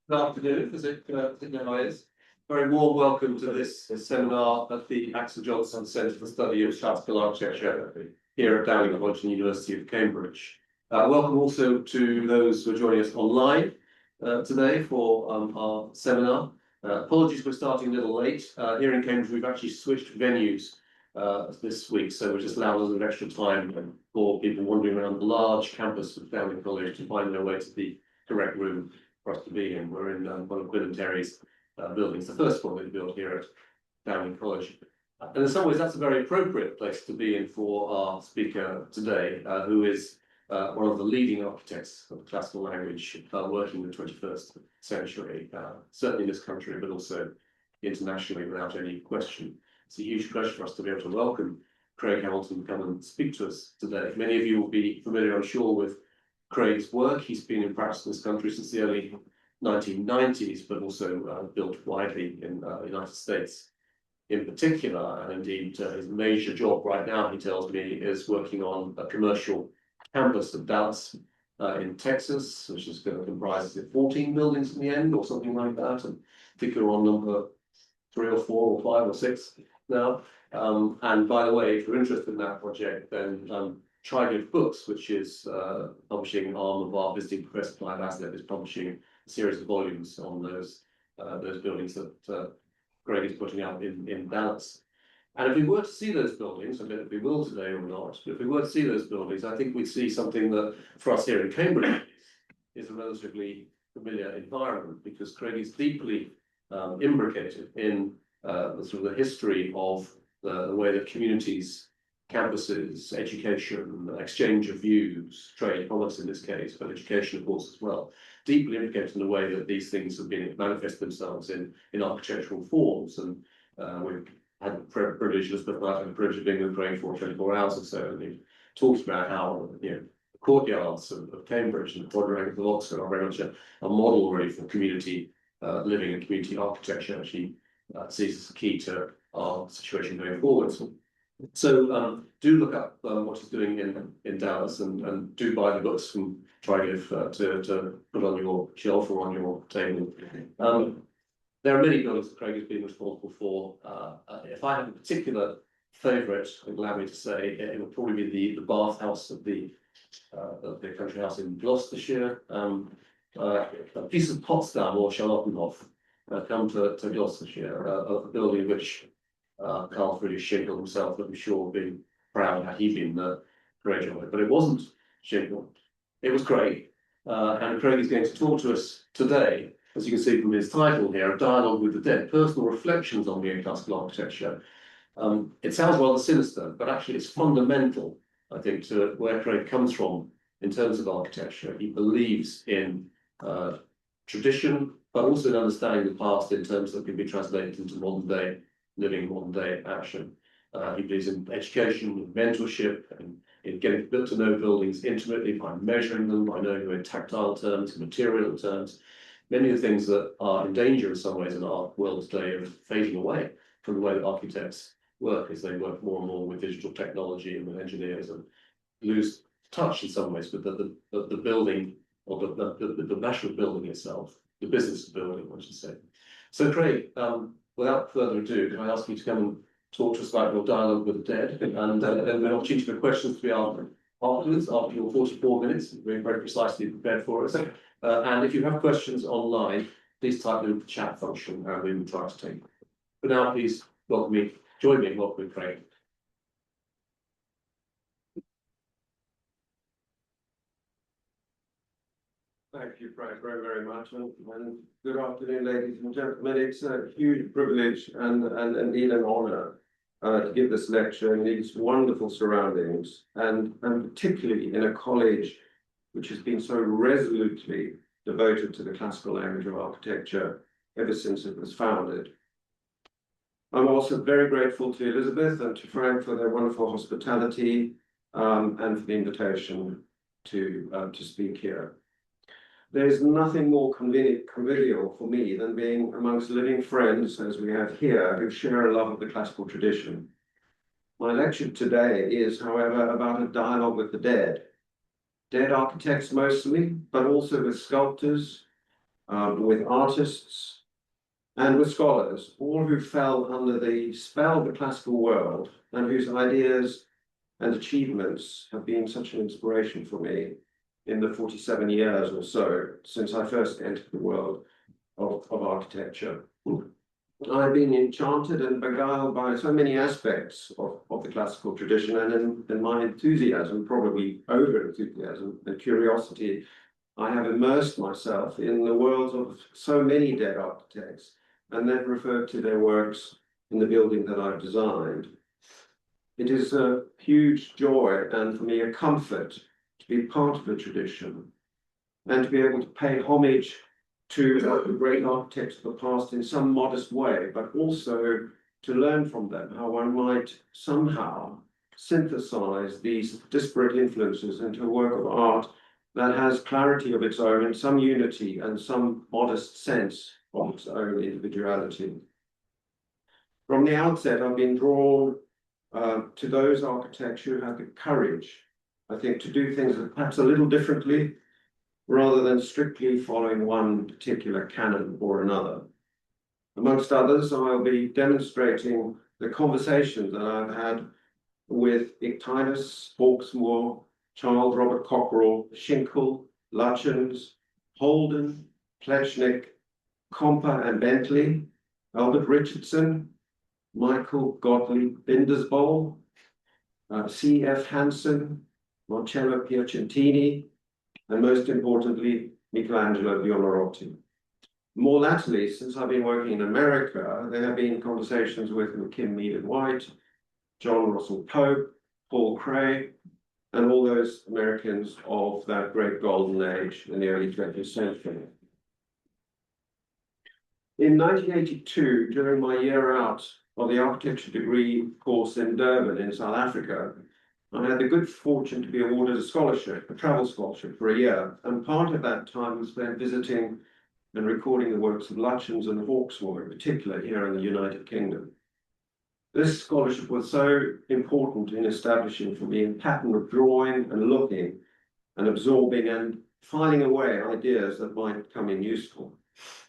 Good afternoon, as it now is. Very warm welcome to this seminar at the Axel Johnson Centre for the Study of Classical Architecture here at Downing College and University of Cambridge. Welcome also to those who are joining us online today for our seminar. Apologies for starting a little late. Here in Cambridge, we've actually switched venues this week, so we're just allowing a little extra time for people wandering around the large campus of Downing College to find their way to the correct room for us to be in. We're in one of Quinn and Terry's buildings, the first one we built here at Downing College. And in some ways, that's a very appropriate place to be in for our speaker today, who is one of the leading architects of the classical language working in the 21st century, certainly in this country, but also internationally without any question. It's a huge pleasure for us to be able to welcome Craig Hamilton to come and speak to us today. Many of you will be familiar, I'm sure, with Craig's work. He's been in practice in this country since the early 1990s, but also built widely in the United States in particular. And indeed, his major job right now, he tells me, is working on a commercial campus of Dallas in Texas, which is going to comprise 14 buildings in the end, or something like that. And I think we're on number 3 or 4 or 5 or 6 now. And by the way, if you're interested in that project, then Trident Books, which is publishing arm of our visiting professor Clive Aslett, is publishing a series of volumes on those buildings that Greg is putting out in Dallas. And if we were to see those buildings, I don't know if we will today or not, but if we were to see those buildings, I think we'd see something that, for us here in Cambridge, is a relatively familiar environment, because Craig is deeply imbricated in the history of the way that communities, campuses, education, exchange of views, trade, commerce in this case, but education, of course, as well, deeply implicated in the way that these things have been manifest themselves in architectural forms. And we've had the privilege, Elizabeth and I had the privilege of being with Craig for 24 hours or so, and he talked about how the courtyards of Cambridge and the quadrangles of Oxford are very much a model really for community living and community architecture. She sees as a key to our situation going forward. So do look up what he's doing in Dallas, and do buy the books from Trident to put on your shelf or on your table. There are many buildings that Craig has been responsible for. If I have a particular favourite, allow me to say, it would probably be the bathhouse of the country house in Gloucestershire. A piece of Potsdam or Charlottenhof come to Gloucestershire, a building which Carl Friedrich Schinkel himself, I'm sure, being proud had he been the creator of it. But it wasn't Schinkel, it was Craig. And Craig is going to talk to us today, as you can see from his title here, A Dialogue with the Dead, Personal Reflections on Neoclassical Architecture. It sounds rather sinister, but actually it's fundamental, I think, to where Craig comes from in terms of architecture. He believes in tradition, but also in understanding the past in terms that can be translated into modern day living, modern day action. He believes in education, mentorship, and in getting to know buildings intimately by measuring them, by knowing them in tactile terms, material terms. Many of the things that are in danger in some ways in our world today of fading away from the way that architects work, as they work more and more with digital technology and with engineers, and lose touch in some ways with the building, or the national building itself, the business of building, I should say. So Craig, without further ado, can I ask you to come and talk to us about your dialogue with the dead, and then an opportunity for questions to be answered afterwards, after your 44 minutes, very precisely prepared for us. And if you have questions online, please type them in the chat function, and we will try to take them. But now, please join me in welcoming Craig. Thank you, Frank, very, very much. And good afternoon, ladies and gentlemen. It's a huge privilege and indeed an honour to give this lecture in these wonderful surroundings, and particularly in a college which has been so resolutely devoted to the classical language of architecture ever since it was founded. I'm also very grateful to Elizabeth and to Frank for their wonderful hospitality and for the invitation to speak here. There's nothing more convivial for me than being amongst living friends, as we have here, who share a love of the classical tradition. My lecture today is, however, about a dialogue with the dead. Dead architects mostly, but also with sculptors, with artists and with scholars, all who fell under the spell of the classical world and whose ideas and achievements have been such an inspiration for me in the 47 years or so since I first entered the world of architecture. I've been enchanted and beguiled by so many aspects of the classical tradition, and in my enthusiasm, probably over enthusiasm and curiosity, I have immersed myself in the worlds of so many dead architects and then referred to their works in the building that I've designed. It is a huge joy and for me a comfort to be part of the tradition and to be able to pay homage to the great architects of the past in some modest way, but also to learn from them how one might somehow synthesize these disparate influences into a work of art that has clarity of its own and some unity and some modest sense of its own individuality. From the outset, I've been drawn to those architects who have the courage, I think, to do things perhaps a little differently, rather than strictly following one particular canon or another. Amongst others, I'll be demonstrating the conversations that I've had with Ictinus, Hawksmoor, Charles Robert Cockerell, Schinkel, Lutyens, Holden, Plechnik, Comper and Bentley, Albert Richardson, Michael Gottlieb Bindersbol, C.F. Hansen, Marcello Piacentini, and most importantly, Michelangelo Buonarroti. More latterly, since I've been working in America, there have been conversations with McKim Mead and White, John Russell Pope, Paul Cray, and all those Americans of that great golden age in the early 20th century. In 1982, during my year out of the architecture degree course in Durban in South Africa, I had the good fortune to be awarded a scholarship, a travel scholarship for a year, and part of that time was spent visiting and recording the works of Lutyens and Hawksmoor, in particular here in the United Kingdom. This scholarship was so important in establishing for me a pattern of drawing and looking and absorbing and filing away ideas that might come in useful.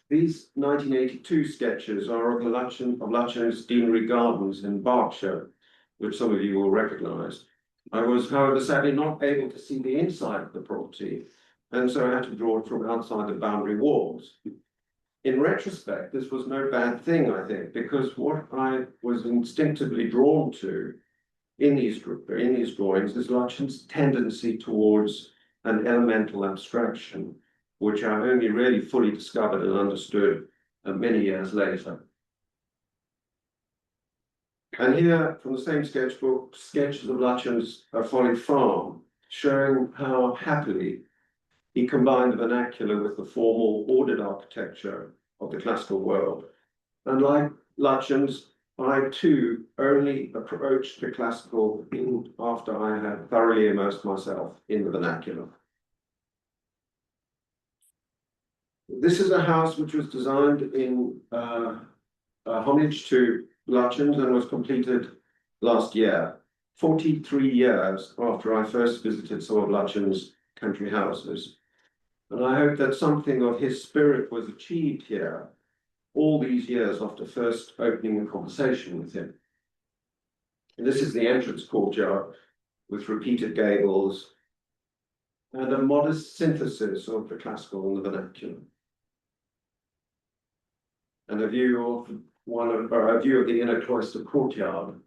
These 1982 sketches are of Lutyens' Deanery Gardens in Berkshire, which some of you will recognise. I was, however, sadly not able to see the inside of the property, and so I had to draw it from outside the boundary walls. In retrospect, this was no bad thing, I think, because what I was instinctively drawn to in these drawings is Lutyens' tendency towards an elemental abstraction, which I only really fully discovered and understood many years later. And here, from the same sketchbook, sketches of Lutyens' Folly Farm, showing how happily he combined the vernacular with the formal, ordered architecture of the classical world. And like Lutyens, I too only approached the classical after I had thoroughly immersed myself in the vernacular. This is a house which was designed in homage to Lutyens and was completed last year, 43 years after I first visited some of Lutyens' country houses. And I hope that something of his spirit was achieved here all these years after first opening a conversation with him. And this is the entrance courtyard with repeated gables and a modest synthesis of the classical and the vernacular. And a view of the inner cloister courtyard.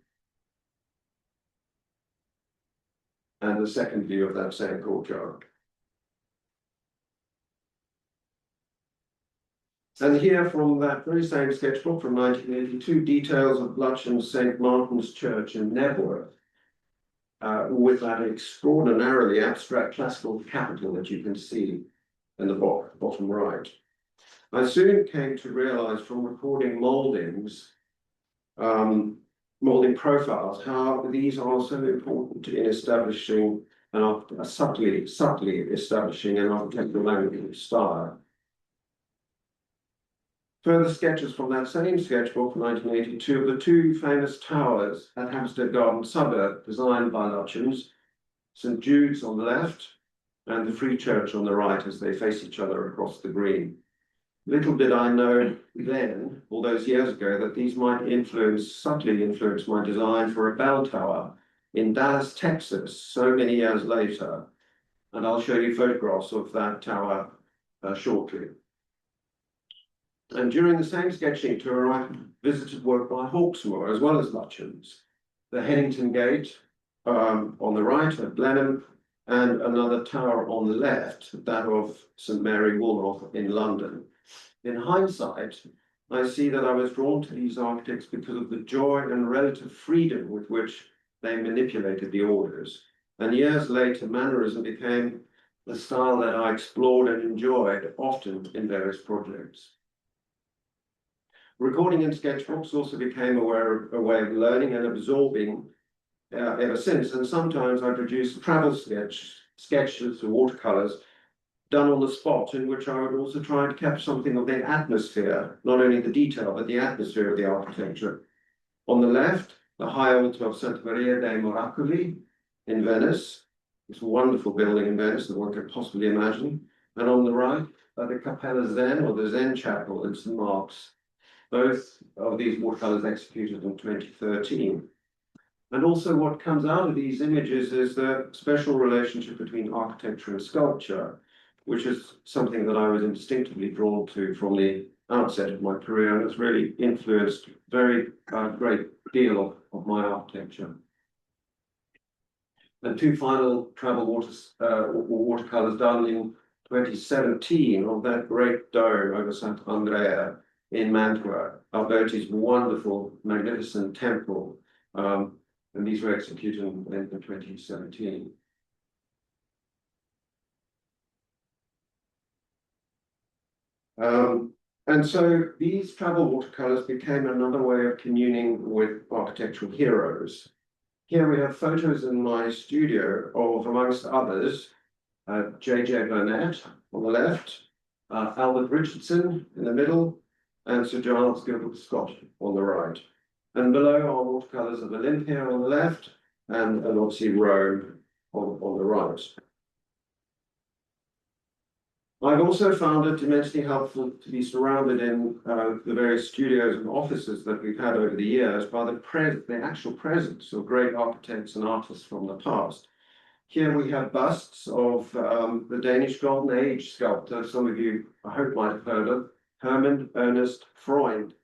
And the second view of that same courtyard. And here from that very same sketchbook from 1982, details of Lutyens' St. Martin's Church in Nebworth, with that extraordinarily abstract classical capital that you can see in the bottom right. I soon came to realize from recording moldings, molding profiles, how these are so important in establishing subtly establishing an architectural language style. Further sketches from that same sketchbook from 1982 of the two famous towers at Hampstead Garden suburb, designed by Lutyens, St. Jude's on the left and the Free Church on the right as they face each other across the green. Little did I know then, all those years ago, that these might subtly influence my design for a bell tower in Dallas, Texas, so many years later. And I'll show you photographs of that tower shortly. And during the same sketching tour, I visited work by Hawksmoor as well as Lutyens. The Headington Gate on the right at Blenheim, and another tower on the left, that of St Mary Woolnoth in London. In hindsight, I see that I was drawn to these architects because of the joy and relative freedom with which they manipulated the orders. And years later, mannerism became the style that I explored and enjoyed, often in various projects. Recording in sketchbooks also became a way of learning and absorbing ever since. And sometimes I produce travel sketches or watercolors done on the spot, in which I would also try to capture something of the atmosphere, not only the detail, but the atmosphere of the architecture. On the left, the high altar of Santa Maria dei Miracoli in Venice. It's a wonderful building in Venice that one could possibly imagine. And on the right, the Cappella Zen, or the Zen Chapel in St Mark's. Both of these watercolors executed in 2013. And also what comes out of these images is the special relationship between architecture and sculpture, which is something that I was instinctively drawn to from the outset of my career, and has really influenced very great deal of my architecture. And two final travel watercolors done in 2017 of that great dome over Sant'Andrea in Mantua, Alberti's wonderful, magnificent temple. And these were executed in 2017. And so these travel watercolors became another way of communing with architectural heroes. Here we have photos in my studio of, amongst others, J.J. Burnett on the left, Albert Richardson in the middle, and Sir Giles Gilbert Scott on the right. And below are watercolors of Olympia on the left, and obviously Rome on the right. I've also found it immensely helpful to be surrounded in the various studios and offices that we've had over the years by the actual presence of great architects and artists from the past. Here we have busts of the Danish Golden Age sculptor, some of you, I hope, might have heard of, Herman Ernest Freund,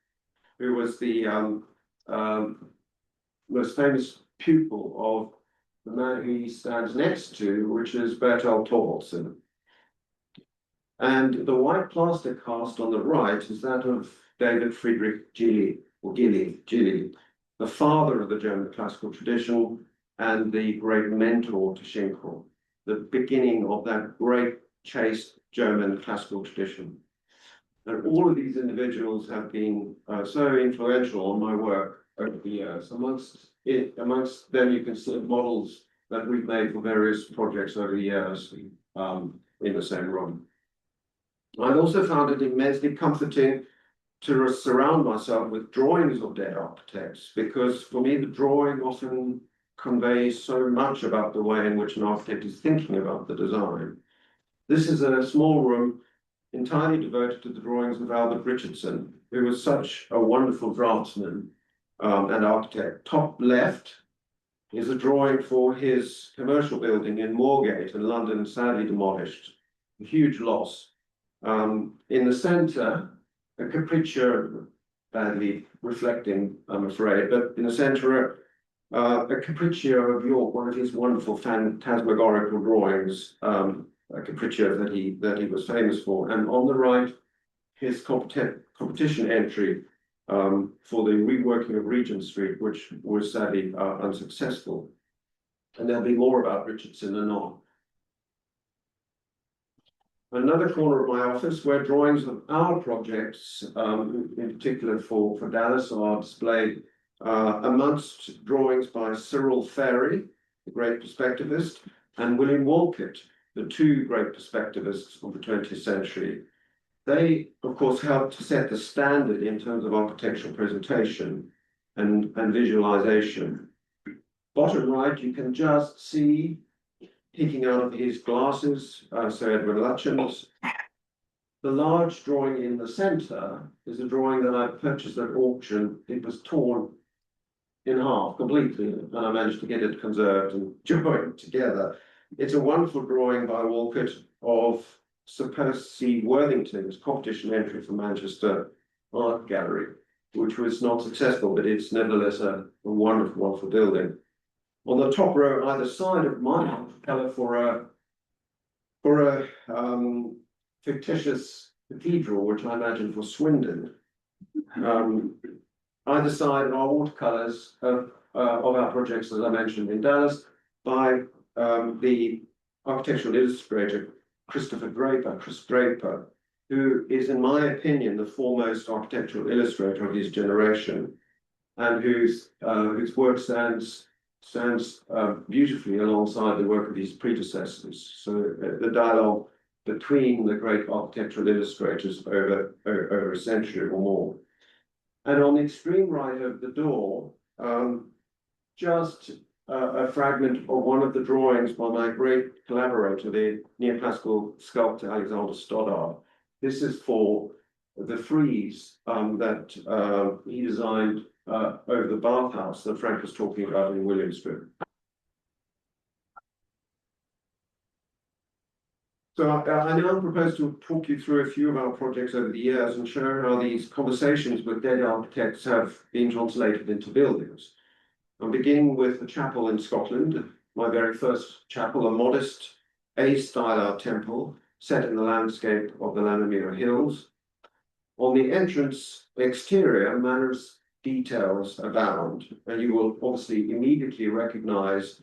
who was the most famous pupil of the man who he stands next to, which is Bertel Thorvaldsen. And the white plaster cast on the right is that of David Friedrich Gilli, the father of the German classical tradition and the great mentor to Schinkel, the beginning of that great chaste German classical tradition. And all of these individuals have been so influential on my work over the years. Amongst them, you can see models that we've made for various projects over the years in the same room. I've also found it immensely comforting to surround myself with drawings of dead architects, because for me, the drawing often conveys so much about the way in which an architect is thinking about the design. This is a small room entirely devoted to the drawings of Albert Richardson, who was such a wonderful draftsman and architect. Top left is a drawing for his commercial building in Moorgate in London, sadly demolished. A huge loss. In the centre, a capriccio, badly reflecting, I'm afraid, but in the centre, a capriccio of York, one of his wonderful phantasmagorical drawings, a capriccio that he was famous for. And on the right, his competition entry for the reworking of Regent Street, which was sadly unsuccessful. And there'll be more about Richardson anon. Another corner of my office where drawings of our projects, in particular for Dallas, are displayed amongst drawings by Cyril Ferry, the great perspectivist, and William Wolcott, the two great perspectivists of the 20th century. They, of course, helped to set the standard in terms of architectural presentation and visualization. Bottom right, you can just see, peeking out of his glasses, Sir Edward Lutyens, The large drawing in the centre is a drawing that I purchased at auction. It was torn in half completely, and I managed to get it conserved and joined together. It's a wonderful drawing by Walcott of Sir Percy Worthington's competition entry for Manchester Art Gallery, which was not successful, but it's nevertheless a wonderful, wonderful building. On the top row, either side of my colour for a fictitious cathedral, which I imagine for Swindon. Either side are watercolours of our projects, as I mentioned, in Dallas, by the architectural illustrator Chris Draper, who is, in my opinion, the foremost architectural illustrator of his generation, and whose work stands beautifully alongside the work of his predecessors. So the dialogue between the great architectural illustrators over a century or more. And on the extreme right of the door, just a fragment of one of the drawings by my great collaborator, the neoclassical sculptor Alexander Stoddard. This is for the frieze that he designed over the bathhouse that Frank was talking about in William Street. So I now propose to talk you through a few of our projects over the years and show how these conversations with dead architects have been translated into buildings. I'm beginning with the chapel in Scotland, my very first chapel, a modest A-style art temple set in the landscape of the Lanamere Hills. On the entrance exterior, manners details abound, and you will obviously immediately recognize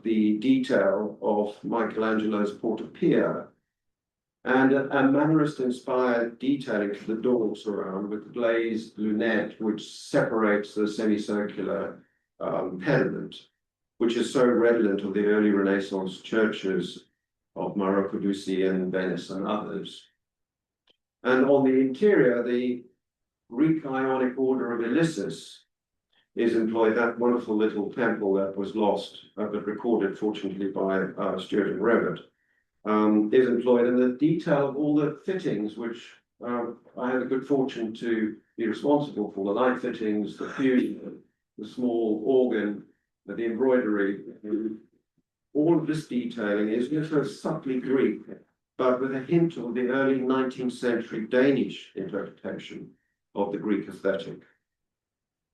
the detail of Michelangelo's Porta-Pia and a Mannerist-inspired detailing to the door surround with the glazed lunette, which separates the semicircular pediment, which is so redolent of the early Renaissance churches of Marocco-Dusi and Venice and others. And on the interior, the Greek Ionic order of Ilissus is employed, that wonderful little temple that was lost, but recorded fortunately by Stuart and Revett, is employed, and the detail of all the fittings, which I had the good fortune to be responsible for, the light fittings, the fusion, the small organ, the embroidery, all of this detailing is also subtly Greek, but with a hint of the early 19th century Danish interpretation of the Greek aesthetic.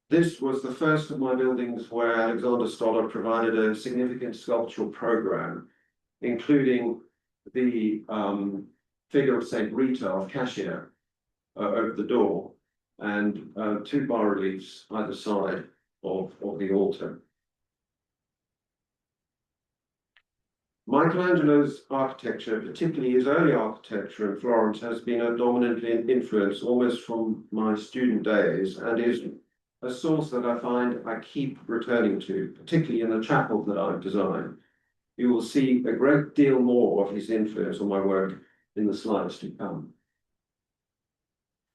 This was the first of my buildings where Alexander Stoddard provided a significant sculptural program, including the figure of Saint Rita of Cassia over the door, and two bas-reliefs either side of the altar. Michelangelo's architecture, particularly his early architecture in Florence, has been a dominant influence almost from my student days, and is a source that I find I keep returning to, particularly in the chapel that I've designed. You will see a great deal more of his influence on my work in the slides to come.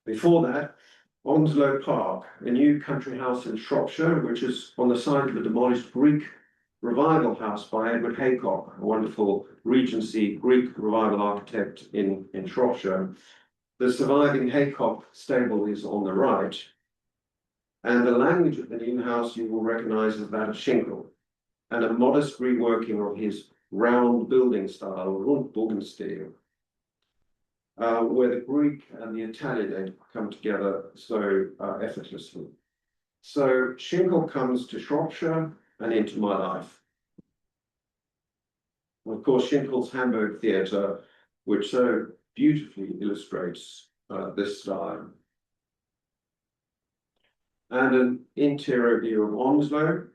Before that, Onslow Park, a new country house in Shropshire, which is on the site of a demolished Greek revival house by Edward Haycock, a wonderful Regency Greek revival architect in Shropshire. The surviving Haycock stable is on the right, and the language of the new house you will recognize as that of Schinkel, and a modest reworking of his round building style, Rundbogenstil, where the Greek and the Italian come together so effortlessly. So Schinkel comes to Shropshire and into my life. And of course, Schinkel's Hamburg Theatre, which so beautifully illustrates this style. And an interior view of Onslow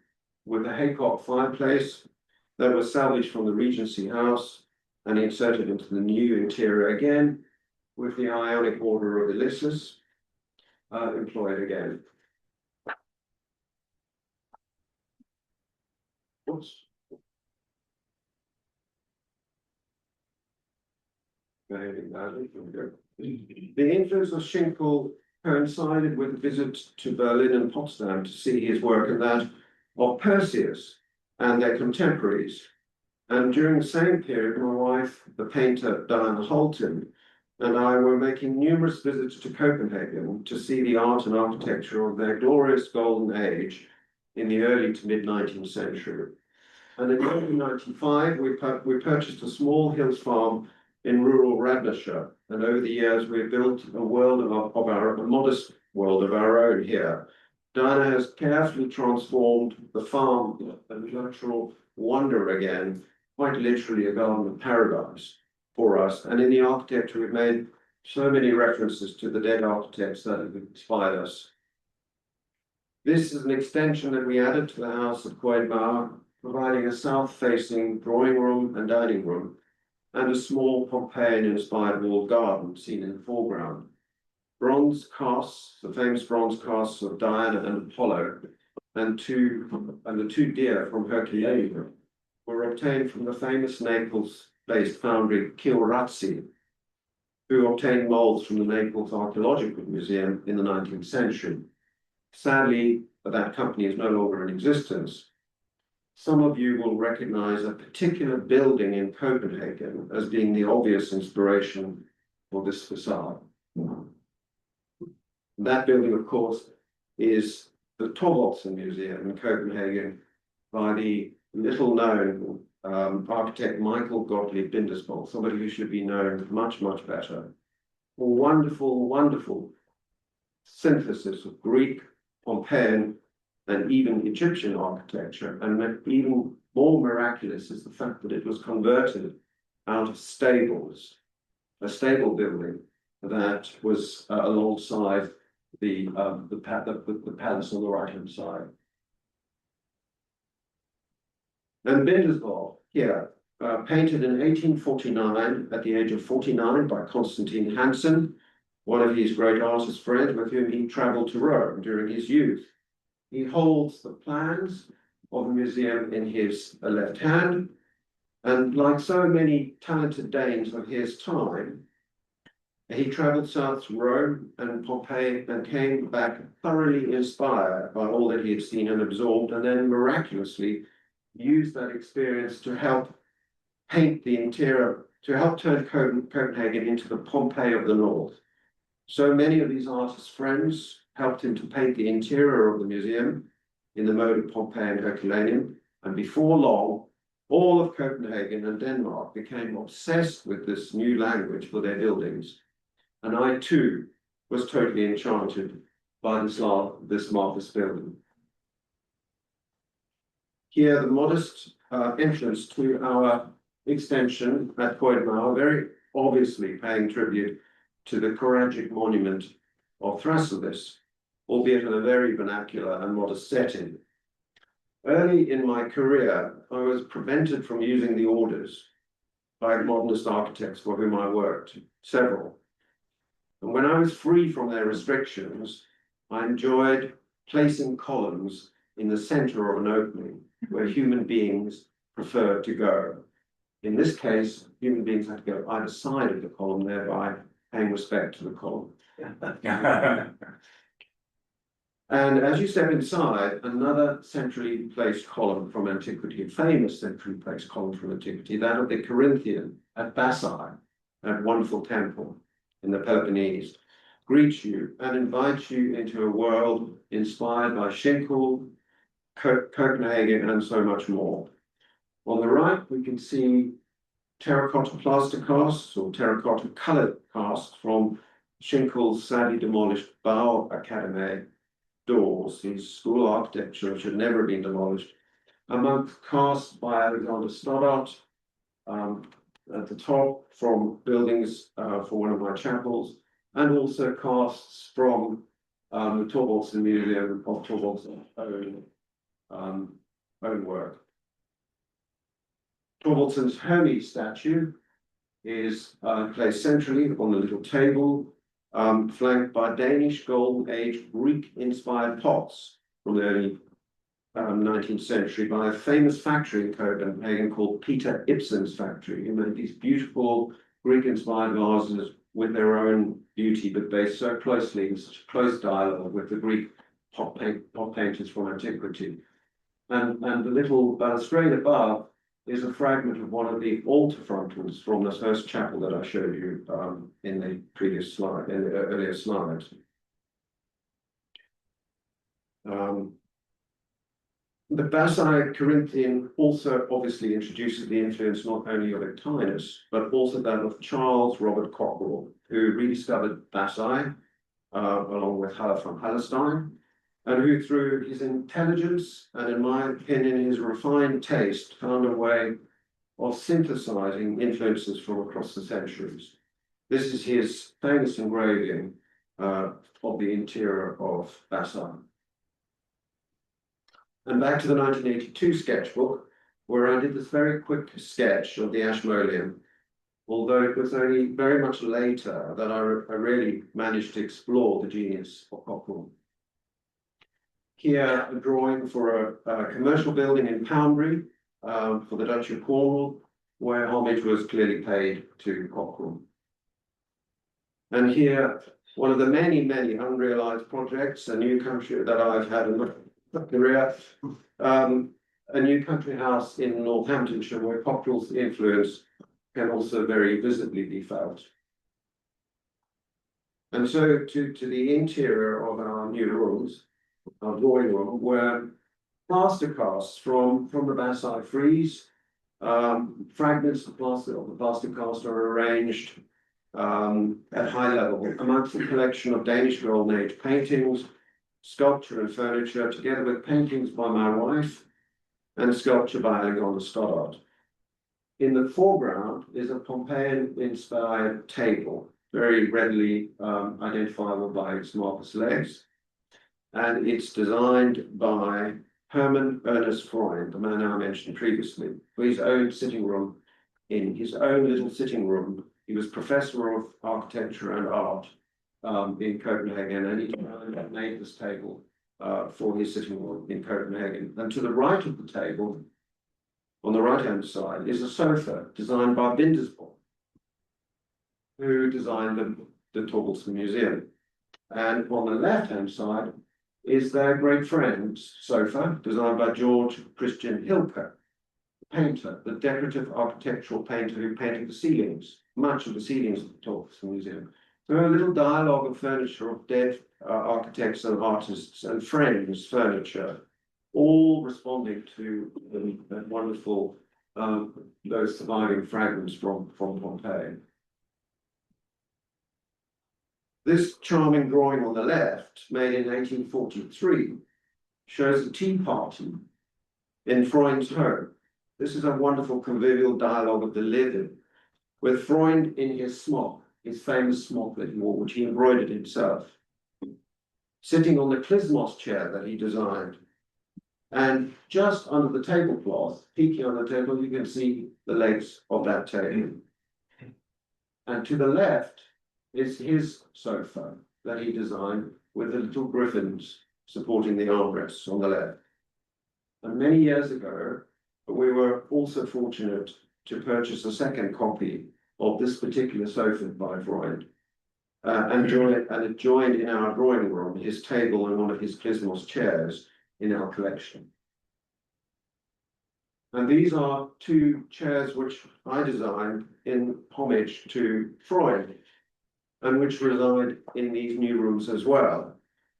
with a Haycock fireplace that was salvaged from the Regency House and inserted into the new interior again with the Ionic order of Ilissus employed again. Oops. Behaving badly. The influence of Schinkel coincided with a visit to Berlin and Potsdam to see his work and that of Perseus and their contemporaries. And during the same period, my wife, the painter Diana Holton, and I were making numerous visits to Copenhagen to see the art and architecture of their glorious golden age in the early to mid 19th century. And in 1995, we purchased a small hills farm in rural Radnorshire, and over the years we've built a modest world of our own here. Diana has carefully transformed the farm into a natural wonder again, quite literally a garden of paradise for us. And in the architecture, we've made so many references to the dead architects that have inspired us. This is an extension that we added to the house at Coedmar, providing a south-facing drawing room and dining room, and a small Pompeian-inspired walled garden seen in the foreground. Bronze casts, the famous bronze casts of Diana and Apollo, and the two deer from Herculaneum were obtained from the famous Naples-based foundry Chiorazzi, who obtained molds from the Naples Archaeological Museum in the 19th century. Sadly, that company is no longer in existence. Some of you will recognize a particular building in Copenhagen as being the obvious inspiration for this facade. That building, of course, is the Thorvaldsen Museum in Copenhagen by the little-known architect Michael Gottlieb Bindesbold, somebody who should be known much, much better. A wonderful, wonderful synthesis of Greek, Pompeian, and even Egyptian architecture, and even more miraculous is the fact that it was converted out of stables, a stable building that was alongside the palace on the right-hand side. And Bindesbold here, painted in 1849 at the age of 49 by Constantine Hansen, one of his great artist friends with whom he traveled to Rome during his youth. He holds the plans of the museum in his left hand, and like so many talented Danes of his time, he traveled south to Rome and Pompeii and came back thoroughly inspired by all that he had seen and absorbed, and then miraculously used that experience to help paint the interior, to help turn Copenhagen into the Pompeii of the North. So many of these artists' friends helped him to paint the interior of the museum in the mode of Pompeii and Herculaneum, and before long, all of Copenhagen and Denmark became obsessed with this new language for their buildings. And I too was totally enchanted by this marvelous building. Here, the modest entrance to our extension at Coedmar, very obviously paying tribute to the Choragic monument of Thrasyllis, albeit in a very vernacular and modest setting. Early in my career, I was prevented from using the orders by modernist architects for whom I worked, several. And when I was free from their restrictions, I enjoyed placing columns in the center of an opening where human beings preferred to go. In this case, human beings had to go either side of the column, thereby paying respect to the column. And as you step inside, another centrally placed column from antiquity, a famous centrally placed column from antiquity, that of the Corinthian at Bassae, that wonderful temple in the Peloponnese, greets you and invites you into a world inspired by Schinkel, Copenhagen, and so much more. On the right, we can see terracotta plaster casts or terracotta colored casts from Schinkel's sadly demolished Bau Academy doors, his school architecture which had never been demolished, amongst casts by Alexander Stoddart at the top from buildings for one of my chapels, and also casts from the Thorvaldsen Museum of Thorvaldsen's own work. Thorvaldsen's Hermes statue is placed centrally on the little table, flanked by Danish Golden Age Greek-inspired pots from the early 19th century by a famous factory in Copenhagen called Peter Ibsen's factory, who made these beautiful Greek-inspired vases with their own beauty, but based so closely in such a close dialogue with the Greek pot painters from antiquity. And the little balustrade above is a fragment of one of the altar frontals from the first chapel that I showed you in the previous slide, in the earlier slides. The Bassi Corinthian also obviously introduces the influence not only of Aquinas, but also that of Charles Robert Cockerell, who rediscovered Bassi along with Haller from Palestine, and who through his intelligence and, in my opinion, his refined taste, found a way of synthesizing influences from across the centuries. This is his famous engraving of the interior of Bassi. And back to the 1982 sketchbook, where I did this very quick sketch of the Ashmolean, although it was only very much later that I really managed to explore the genius of Cockerell. Here, a drawing for a commercial building in Poundbury for the Duchy of Cornwall, where homage was clearly paid to Cockerell. And here, one of the many, many unrealized projects, a new country that I've had in my career, a new country house in Northamptonshire, where Cockerell's influence can also very visibly be felt. And so to the interior of our new rooms, our drawing room, where plaster casts from the Bassi frieze, fragments of the plaster cast are arranged at high level amongst a collection of Danish Golden Age paintings, sculpture and furniture, together with paintings by my wife and sculpture by Alexander Stoddart. In the foreground is a Pompeian-inspired table, very readily identifiable by its marcus legs, and it's designed by Hermann Ernest Freund, the man I mentioned previously, for his own sitting room. In his own little sitting room, he was professor of architecture and art in Copenhagen, and he made this table for his sitting room in Copenhagen. And to the right of the table, on the right-hand side, is a sofa designed by Bindesbol, who designed the Torgelsson Museum. And on the left-hand side is their great friend's sofa, designed by George Christian Hilker, the painter, the decorative architectural painter who painted the ceilings, much of the ceilings of the Torgelsson Museum. So a little dialogue of furniture of dead architects and artists and friends' furniture, all responding to the wonderful, those surviving fragments from Pompeii. This charming drawing on the left, made in 1843, shows a tea party in Freund's home. This is a wonderful convivial dialogue of the living, with Freund in his smock, his famous smock that he wore, which he embroidered himself, sitting on the Klismos chair that he designed. And just under the tablecloth, peeking on the table, you can see the legs of that table. And to the left is his sofa that he designed with the little griffins supporting the armrests on the left. And many years ago, we were also fortunate to purchase a second copy of this particular sofa by Freund. And it joined in our drawing room, his table and one of his Klismos chairs in our collection. And these are two chairs which I designed in homage to Freund, and which reside in these new rooms as well,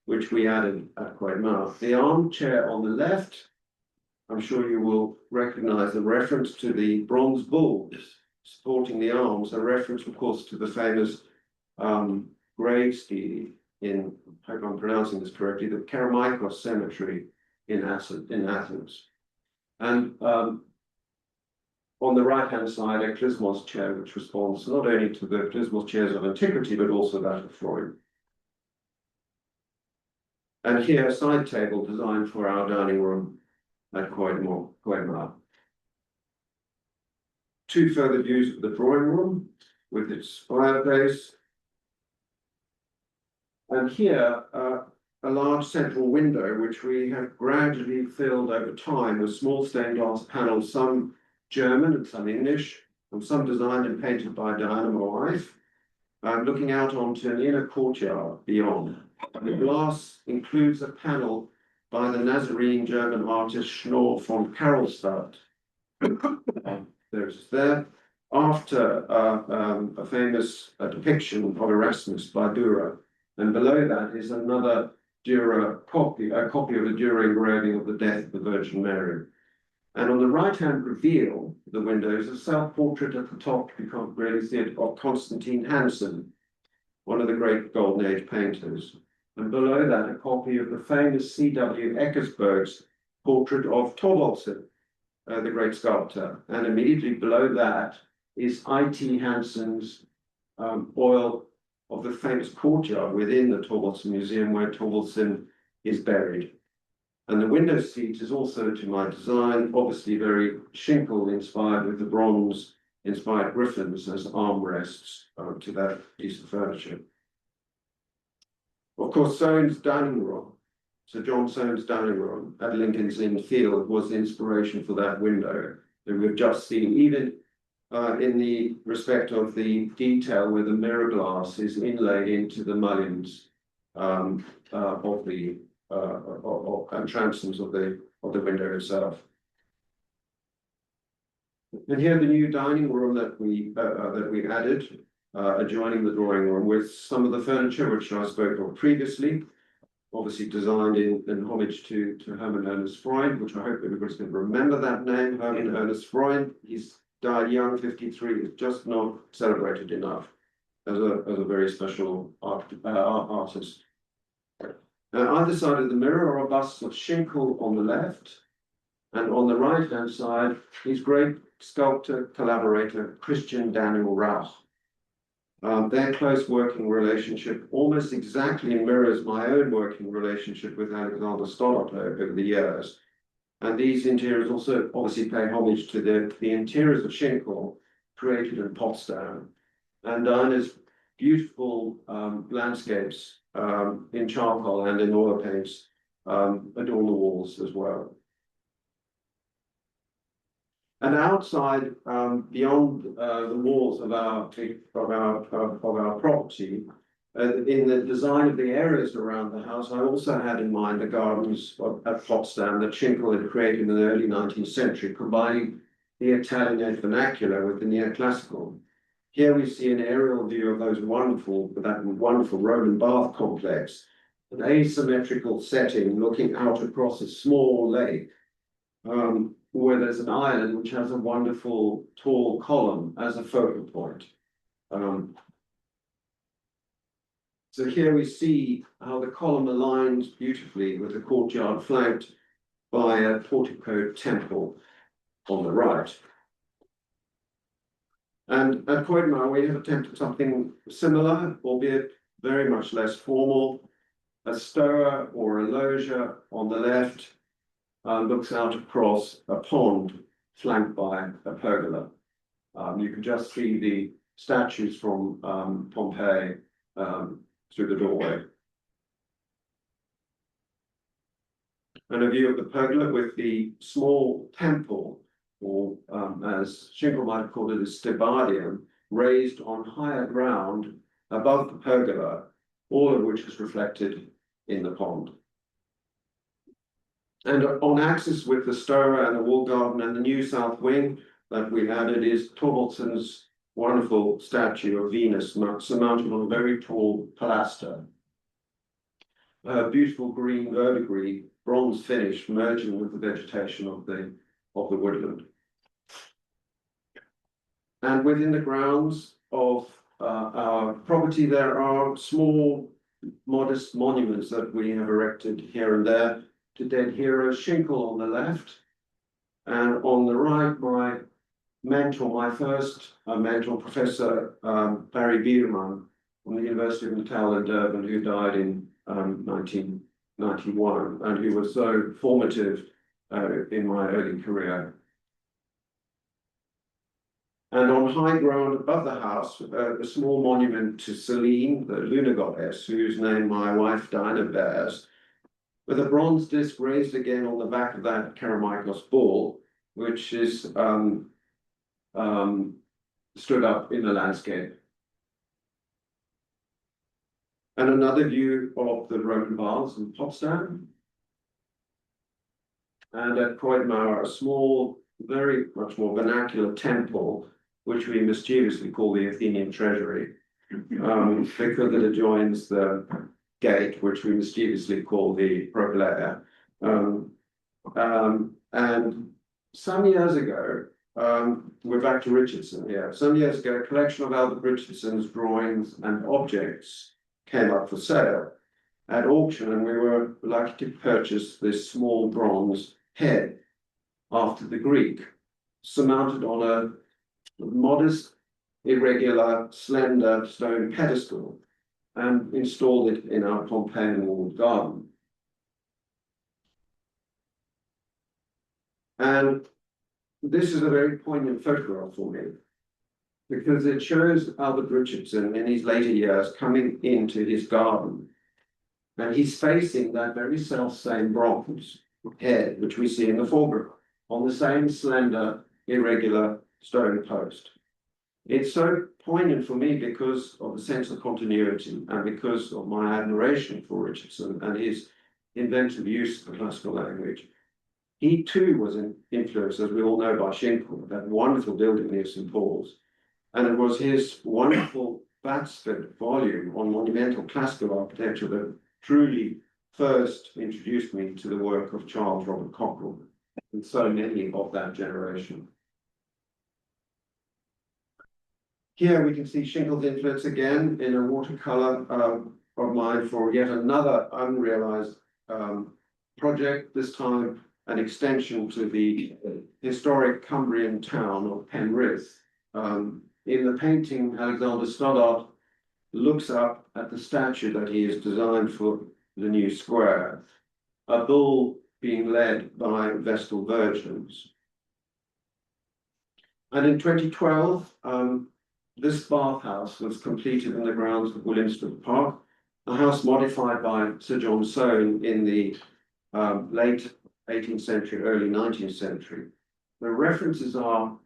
which we added at Quaidmouth. The armchair on the left, I'm sure you will recognize the reference to the bronze bulls supporting the arms, a reference, of course, to the famous grave stele in, I hope I'm pronouncing this correctly, the Kerameikos Cemetery in Athens. And on the right-hand side, a Klismos chair, which responds not only to the Klismos chairs of antiquity, but also that of Freud. And here, a side table designed for our dining room at Quaidmouth. Two further views of the drawing room with its fireplace. And here, a large central window, which we have gradually filled over time with small stained glass panels, some German and some English, and some designed and painted by Diana, my wife, looking out onto an inner courtyard beyond. The glass includes a panel by the Nazarene German artist Schnorr von Karlstadt, There's there. After a famous depiction of Erasmus by Dürer, and below that is another Dürer copy, a copy of a Dürer engraving of the death of the Virgin Mary. And on the right-hand reveal, the window is a self-portrait at the top, you can't really see it, of Constantine Hansen, one of the great Golden Age painters. And below that, a copy of the famous C.W. Eckersberg's portrait of Thorvaldsen, the great sculptor. And immediately below that is I.T. Hansen's oil of the famous courtyard within the Thorvaldsen Museum, where Thorvaldsen is buried. And the window seat is also to my design, obviously very Schinkel inspired, with the bronze inspired griffins as armrests to that piece of furniture. Of course, Soane's dining room, Sir John Soane's dining room at Lincoln's Inn Field, was the inspiration for that window that we've just seen, even in the respect of the detail where the mirror glass is inlaid into the mullions of the and transoms of the window itself. And here the new dining room that we added, adjoining the drawing room, with some of the furniture which I spoke of previously, obviously designed in homage to Hermann Ernest Freund, which I hope everybody's going to remember that name, Hermann Ernest Freund. He's died young, 53, is just not celebrated enough as a very special artist. Either side of the mirror are busts of Schinkel on the left, and on the right-hand side, his great sculptor collaborator, Christian Daniel Rauch. Their close working relationship almost exactly mirrors my own working relationship with Alexander Stoddart over the years. And these interiors also obviously pay homage to the interiors of Schinkel created in Potsdam, and Dinah's beautiful landscapes in charcoal and in oil paints adorn the walls as well. And outside, beyond the walls of our property, in the design of the areas around the house, I also had in mind the gardens at Potsdam that Schinkel had created in the early 19th century, combining the Italian vernacular with the neoclassical. Here we see an aerial view of that wonderful Roman bath complex, an asymmetrical setting looking out across a small lake, where there's an island which has a wonderful tall column as a focal point. So here we see how the column aligns beautifully with the courtyard, flanked by a porticoed temple on the right. And at Koidmar, we have attempted something similar, albeit very much less formal. A stoa or a loggia on the left looks out across a pond flanked by a pergola. You can just see the statues from Pompeii through the doorway. And a view of the pergola with the small temple, or as Schinkel might have called it, a stibadium, raised on higher ground above the pergola, all of which is reflected in the pond. And on axis with the stoa and the wall garden and the new south wing that we added is Thorvaldsen's wonderful statue of Venus surmounted on a very tall pilaster. A beautiful green verdigris, bronze finish merging with the vegetation of the woodland. And within the grounds of our property, there are small, modest monuments that we have erected here and there to dead heroes. Schinkel on the left, and on the right, my mentor, my first mentor, Professor Barry Bierman from the University of Natal in Durban, who died in 1991, and who was so formative in my early career. And on high ground above the house, a small monument to Selene, the lunar goddess, whose name my wife Dinah bears, with a bronze disc raised again on the back of that Kerameikos bull, which is stood up in the landscape. And another view of the Roman baths in Potsdam. And at Koidmar, a small very much more vernacular temple, which we mischievously call the Athenian treasury, because it adjoins the gate, which we mischievously call the Propylaea. And some years ago, we're back to Richardson here. Some years ago, a collection of Albert Richardson's drawings and objects came up for sale at auction, and we were lucky to purchase this small bronze head after the Greek, surmounted on a modest, irregular, slender stone pedestal, and installed it in our Pompeian walled garden. And this is a very poignant photograph for me, because it shows Albert Richardson in his later years coming into his garden, and he's facing that very self-same bronze head, which we see in the foreground, on the same slender, irregular stone post. It's so poignant for me because of the sense of continuity and because of my admiration for Richardson and his inventive use of the classical language. He too was influenced, as we all know, by Schinkel, that wonderful building near St. Paul's. And it was his wonderful Batsford volume on monumental classical architecture that truly first introduced me to the work of Charles Robert Cockerell and so many of that generation. Here we can see Schinkel's influence again in a watercolor of mine for yet another unrealized project, this time an extension to the historic Cumbrian town of Penrith. In the painting, Alexander Stoddart looks up at the statue that he has designed for the new square, a bull being led by Vestal virgins. And in 2012, this bathhouse was completed in the grounds of Williamsford Park, a house modified by Sir John Soane in the late 18th century, early 19th century. The references are,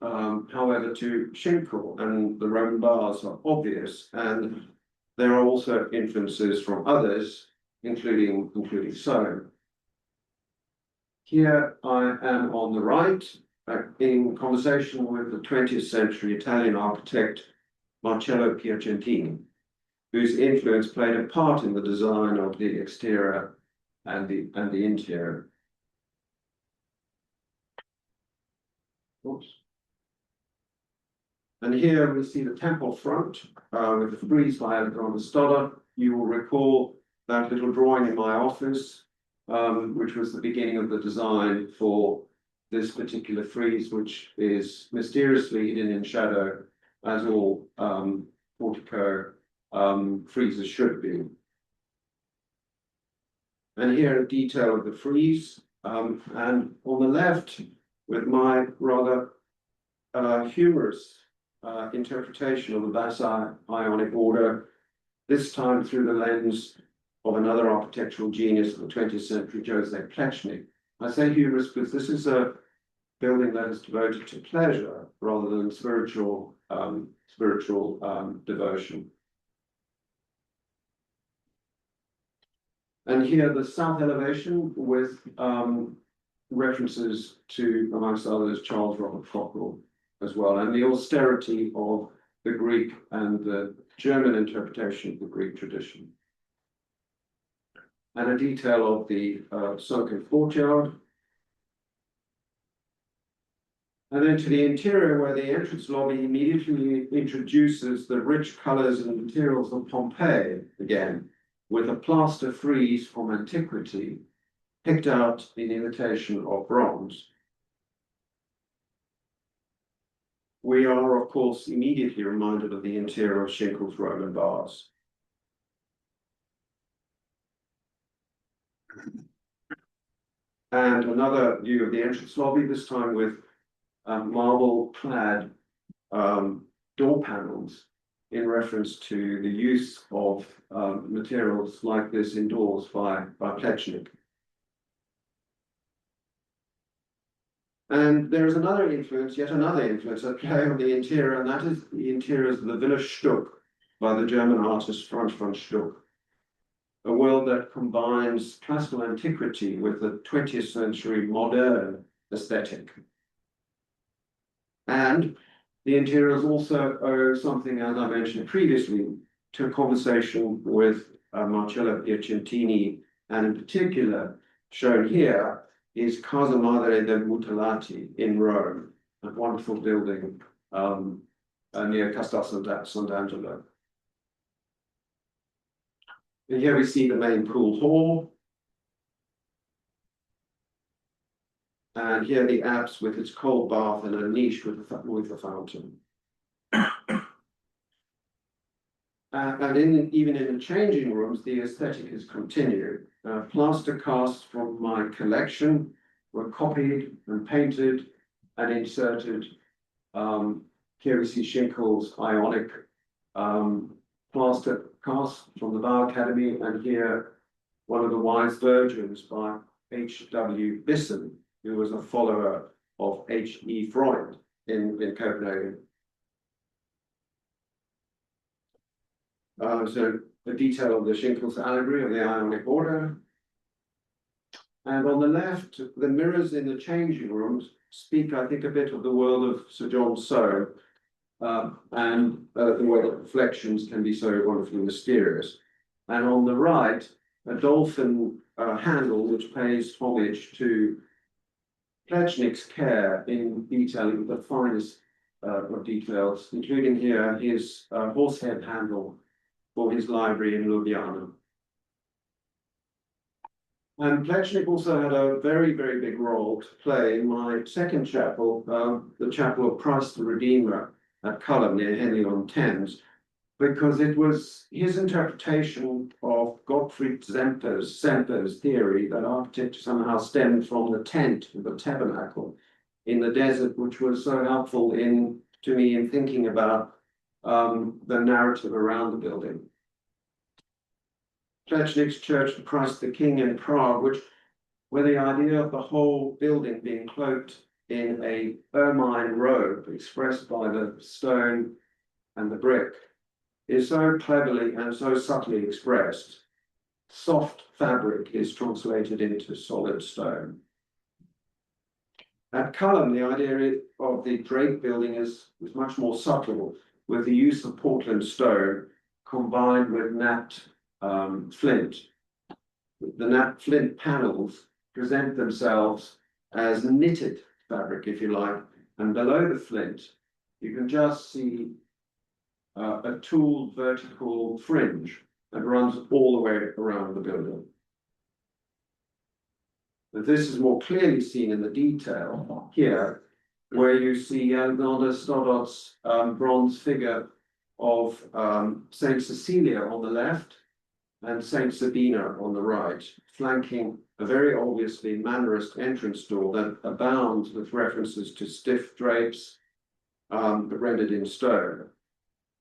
however, to Schinkel, and the Roman bars are obvious, and there are also influences from others, including Soane. Here I am on the right, in conversation with the 20th century Italian architect Marcello Piacentini, whose influence played a part in the design of the exterior and the interior. Oops. And here we see the temple front with the frieze by Alexander Stoddart. You will recall that little drawing in my office, which was the beginning of the design for this particular frieze, which is mysteriously hidden in shadow, as all portico friezes should be. And here a detail of the frieze, and on the left, with my rather humorous interpretation of the Bassite Ionic order, this time through the lens of another architectural genius of the 20th century, Joseph Plečnik. I say humorous because this is a building that is devoted to pleasure rather than spiritual devotion. And here the south elevation with references to, amongst others, Charles Robert Cockerell as well, and the austerity of the Greek and the German interpretation of the Greek tradition. And a detail of the sunken courtyard. And then to the interior, where the entrance lobby immediately introduces the rich colors and materials of Pompeii again, with a plaster frieze from antiquity picked out in imitation of bronze. We are, of course, immediately reminded of the interior of Schinkel's Roman bars. And another view of the entrance lobby, this time with marble-clad door panels in reference to the use of materials like this indoors by Plečnik. And there is another influence, yet another influence at play on the interior, and that is the interiors of the Villa Stuck by the German artist Franz von Stuck. A world that combines classical antiquity with the 20th century modern aesthetic. And the interiors also owe something, as I mentioned previously, to a conversation with Marcello Piacentini, and in particular, shown here is Casa Madre dei Mutilati in Rome, a wonderful building near Castel Sant'Angelo. And here we see the main pool hall. And here the apse with its cold bath and a niche with a fountain. And even in the changing rooms, the aesthetic is continued. Plaster casts from my collection were copied and painted and inserted. Here we see Schinkel's Ionic plaster cast from the Bow Academy, and here one of the Wise Virgins by H.W. Bisson, who was a follower of H.E. Freud in Copenhagen. So the detail of the Schinkel's allegory of the Ionic order. And on the left, the mirrors in the changing rooms speak, I think, a bit of the world of Sir John Soane, and the way that reflections can be so wonderfully mysterious. And on the right, a dolphin handle which pays homage to Plečnik's care in detailing the finest of details, including here his horsehead handle for his library in Ljubljana. And Plečnik also had a very, very big role to play in my second chapel, the Chapel of Christ the Redeemer at Culham near Henley on Thames, because it was his interpretation of Gottfried Semper's theory that architecture somehow stemmed from the tent, the tabernacle in the desert, which was so helpful to me in thinking about the narrative around the building. Plečnik's Church of Christ the King in Prague, where the idea of the whole building being cloaked in a ermine robe expressed by the stone and the brick, is so cleverly and so subtly expressed. Soft fabric is translated into solid stone. At Culham, the idea of the Drake building is much more subtle, with the use of Portland stone combined with napped flint. The napped flint panels present themselves as knitted fabric, if you like, and below the flint, you can just see a tooled vertical fringe that runs all the way around the building. But this is more clearly seen in the detail here, where you see Alexander Stoddart's bronze figure of Saint Cecilia on the left and Saint Sabina on the right, flanking a very obviously Mannerist entrance door that abounds with references to stiff drapes, but rendered in stone.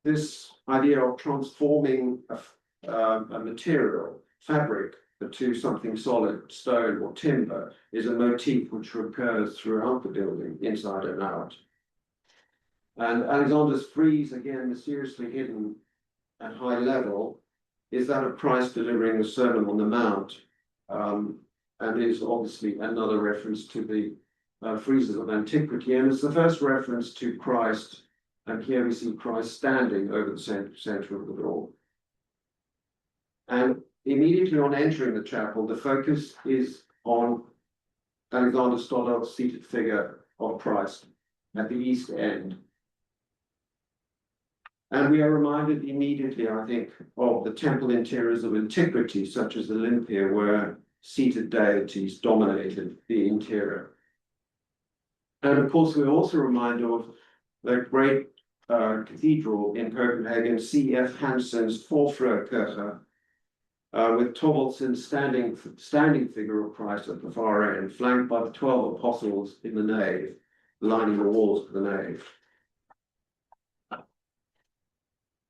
This idea of transforming a material, fabric, to something solid, stone or timber, is a motif which recurs throughout the building, inside and out. And Alexander's frieze, again, mysteriously hidden at high level, is that of Christ delivering the Sermon on the Mount, and is obviously another reference to the friezes of antiquity, and it's the first reference to Christ. And here we see Christ standing over the center of the door. And immediately on entering the chapel, the focus is on Alexander Stoddart's seated figure of Christ at the east end. And we are reminded immediately, I think, of the temple interiors of antiquity, such as Olympia, where seated deities dominated the interior. And of course, we're also reminded of the great cathedral in Copenhagen, C.F. Hansen's Forfrøkirke, with Thorvaldsen's standing figure of Christ at the far end, flanked by the 12 apostles in the nave, lining the walls of the nave.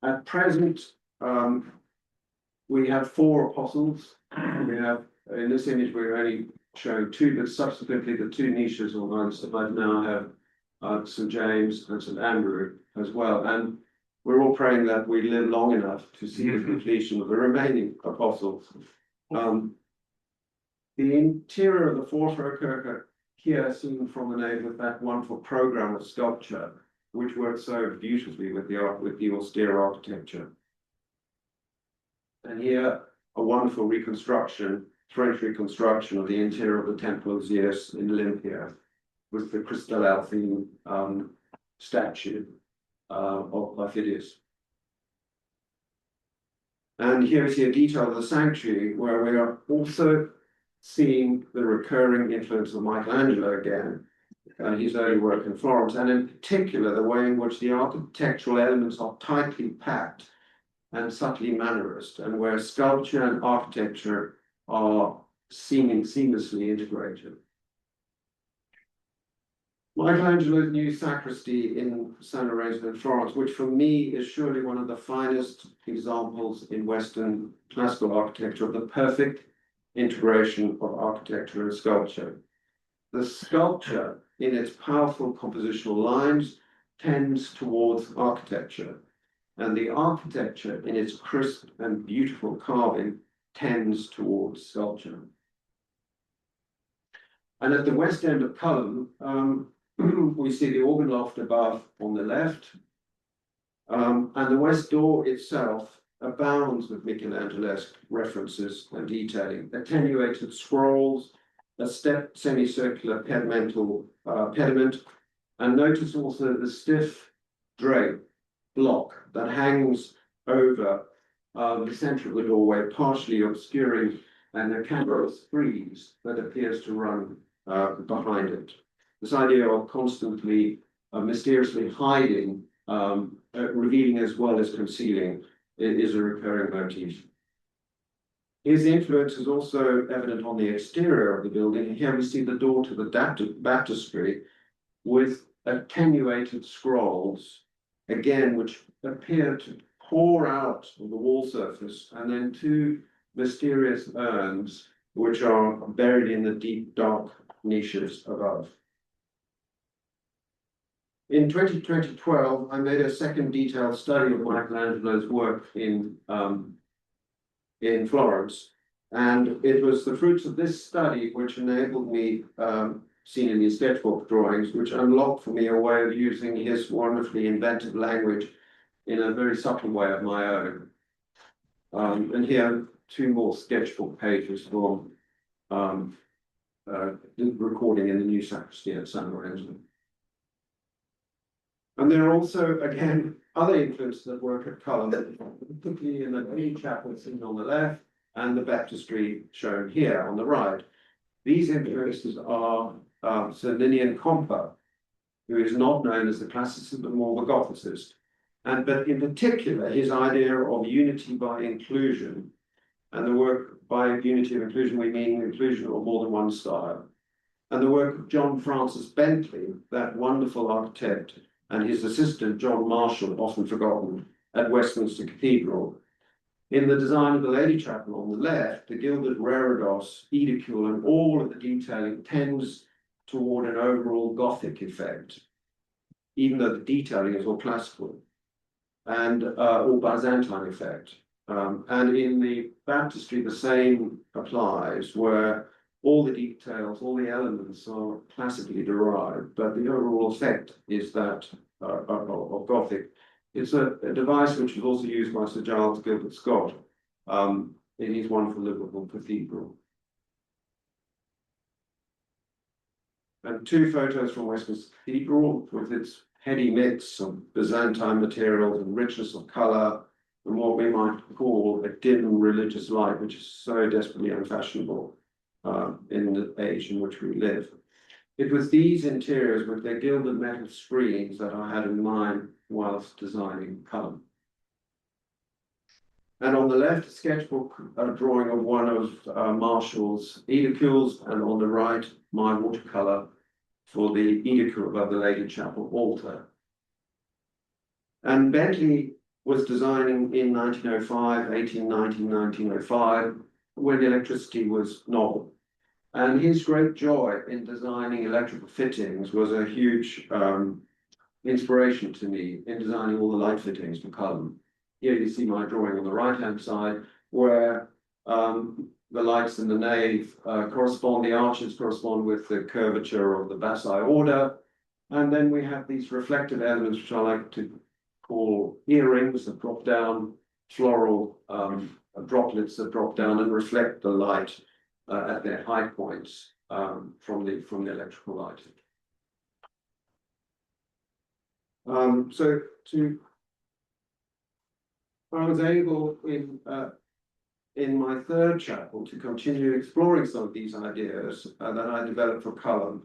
At present, we have 4 apostles. We have, in this image, we're only showing 2, but subsequently the 2 niches on either side now have St. James and St. Andrew as well. And we're all praying that we live long enough to see the completion of the remaining apostles. The interior of the Forfrøkirke here seen from the nave with that wonderful program of sculpture, which works so beautifully with the austere architecture. And here, a wonderful reconstruction, French reconstruction of the interior of the Temple of Zeus in Olympia, with the crystal Alpine statue of Phidias. And here we see a detail of the sanctuary where we are also seeing the recurring influence of Michelangelo again, his early work in Florence, and in particular the way in which the architectural elements are tightly packed and subtly mannerist, and where sculpture and architecture are seamlessly integrated. Michelangelo's new sacristy in San Lorenzo in Florence, which for me is surely one of the finest examples in Western classical architecture of the perfect integration of architecture and sculpture. The sculpture, in its powerful compositional lines, tends towards architecture, and the architecture, in its crisp and beautiful carving, tends towards sculpture. And at the west end of Culham, we see the organ loft above on the left, and the west door itself abounds with Michelangelesque references and detailing, attenuated scrolls, a stepped semicircular pediment, and notice also the stiff drape block that hangs over the center of the doorway, partially obscuring an acanthus frieze that appears to run behind it. This idea of constantly, mysteriously hiding, revealing as well as concealing, is a recurring motif. His influence is also evident on the exterior of the building. Here we see the door to the baptistry with attenuated scrolls, again, which appear to pour out of the wall surface, and then two mysterious urns, which are buried in the deep, dark niches above. In 2012, I made a second detailed study of Michelangelo's work in Florence, and it was the fruits of this study which enabled me, seen in these sketchbook drawings, which unlocked for me a way of using his wonderfully inventive language in a very subtle way of my own. And here, two more sketchbook pages from the recording in the new sacristy at San Lorenzo. And there are also, again, other influences that work at Culham, particularly in the main chapel seen on the left and the baptistry shown here on the right. These influences are Sir Ninian Compa, who is not known as the classicist but more the Gothicist, but in particular his idea of unity by inclusion, and the work by unity of inclusion we mean inclusion of more than one style, and the work of John Francis Bentley, that wonderful architect, and his assistant John Marshall, often forgotten, at Westminster Cathedral. In the design of the Lady Chapel on the left, the gilded reredos, edicule, and all of the detailing tends toward an overall Gothic effect, even though the detailing is all classical, and or Byzantine effect. And in the baptistry, the same applies, where all the details, all the elements are classically derived, but the overall effect is that of Gothic. It's a device which is also used by Sir Giles Gilbert Scott in his wonderful Liverpool Cathedral. And two photos from Westminster Cathedral with its heady mix of Byzantine materials and richness of colour, and what we might call a dim religious light, which is so desperately unfashionable in the age in which we live. It was these interiors with their gilded metal screens that I had in mind whilst designing Culham. And on the left, a sketchbook drawing of one of Marshall's edicules, and on the right, my watercolour for the edicule above the Lady Chapel altar. And Bentley was designing in 1905, 1890, 1905, when electricity was novel. And his great joy in designing electrical fittings was a huge inspiration to me in designing all the light fittings for Culham. Here you see my drawing on the right-hand side, where the lights in the nave correspond, the arches correspond with the curvature of the bassi order. And then we have these reflective elements, which I like to call earrings that drop down, floral droplets that drop down and reflect the light at their high points from the electrical light. I was able in my third chapel to continue exploring some of these ideas that I developed for Cullen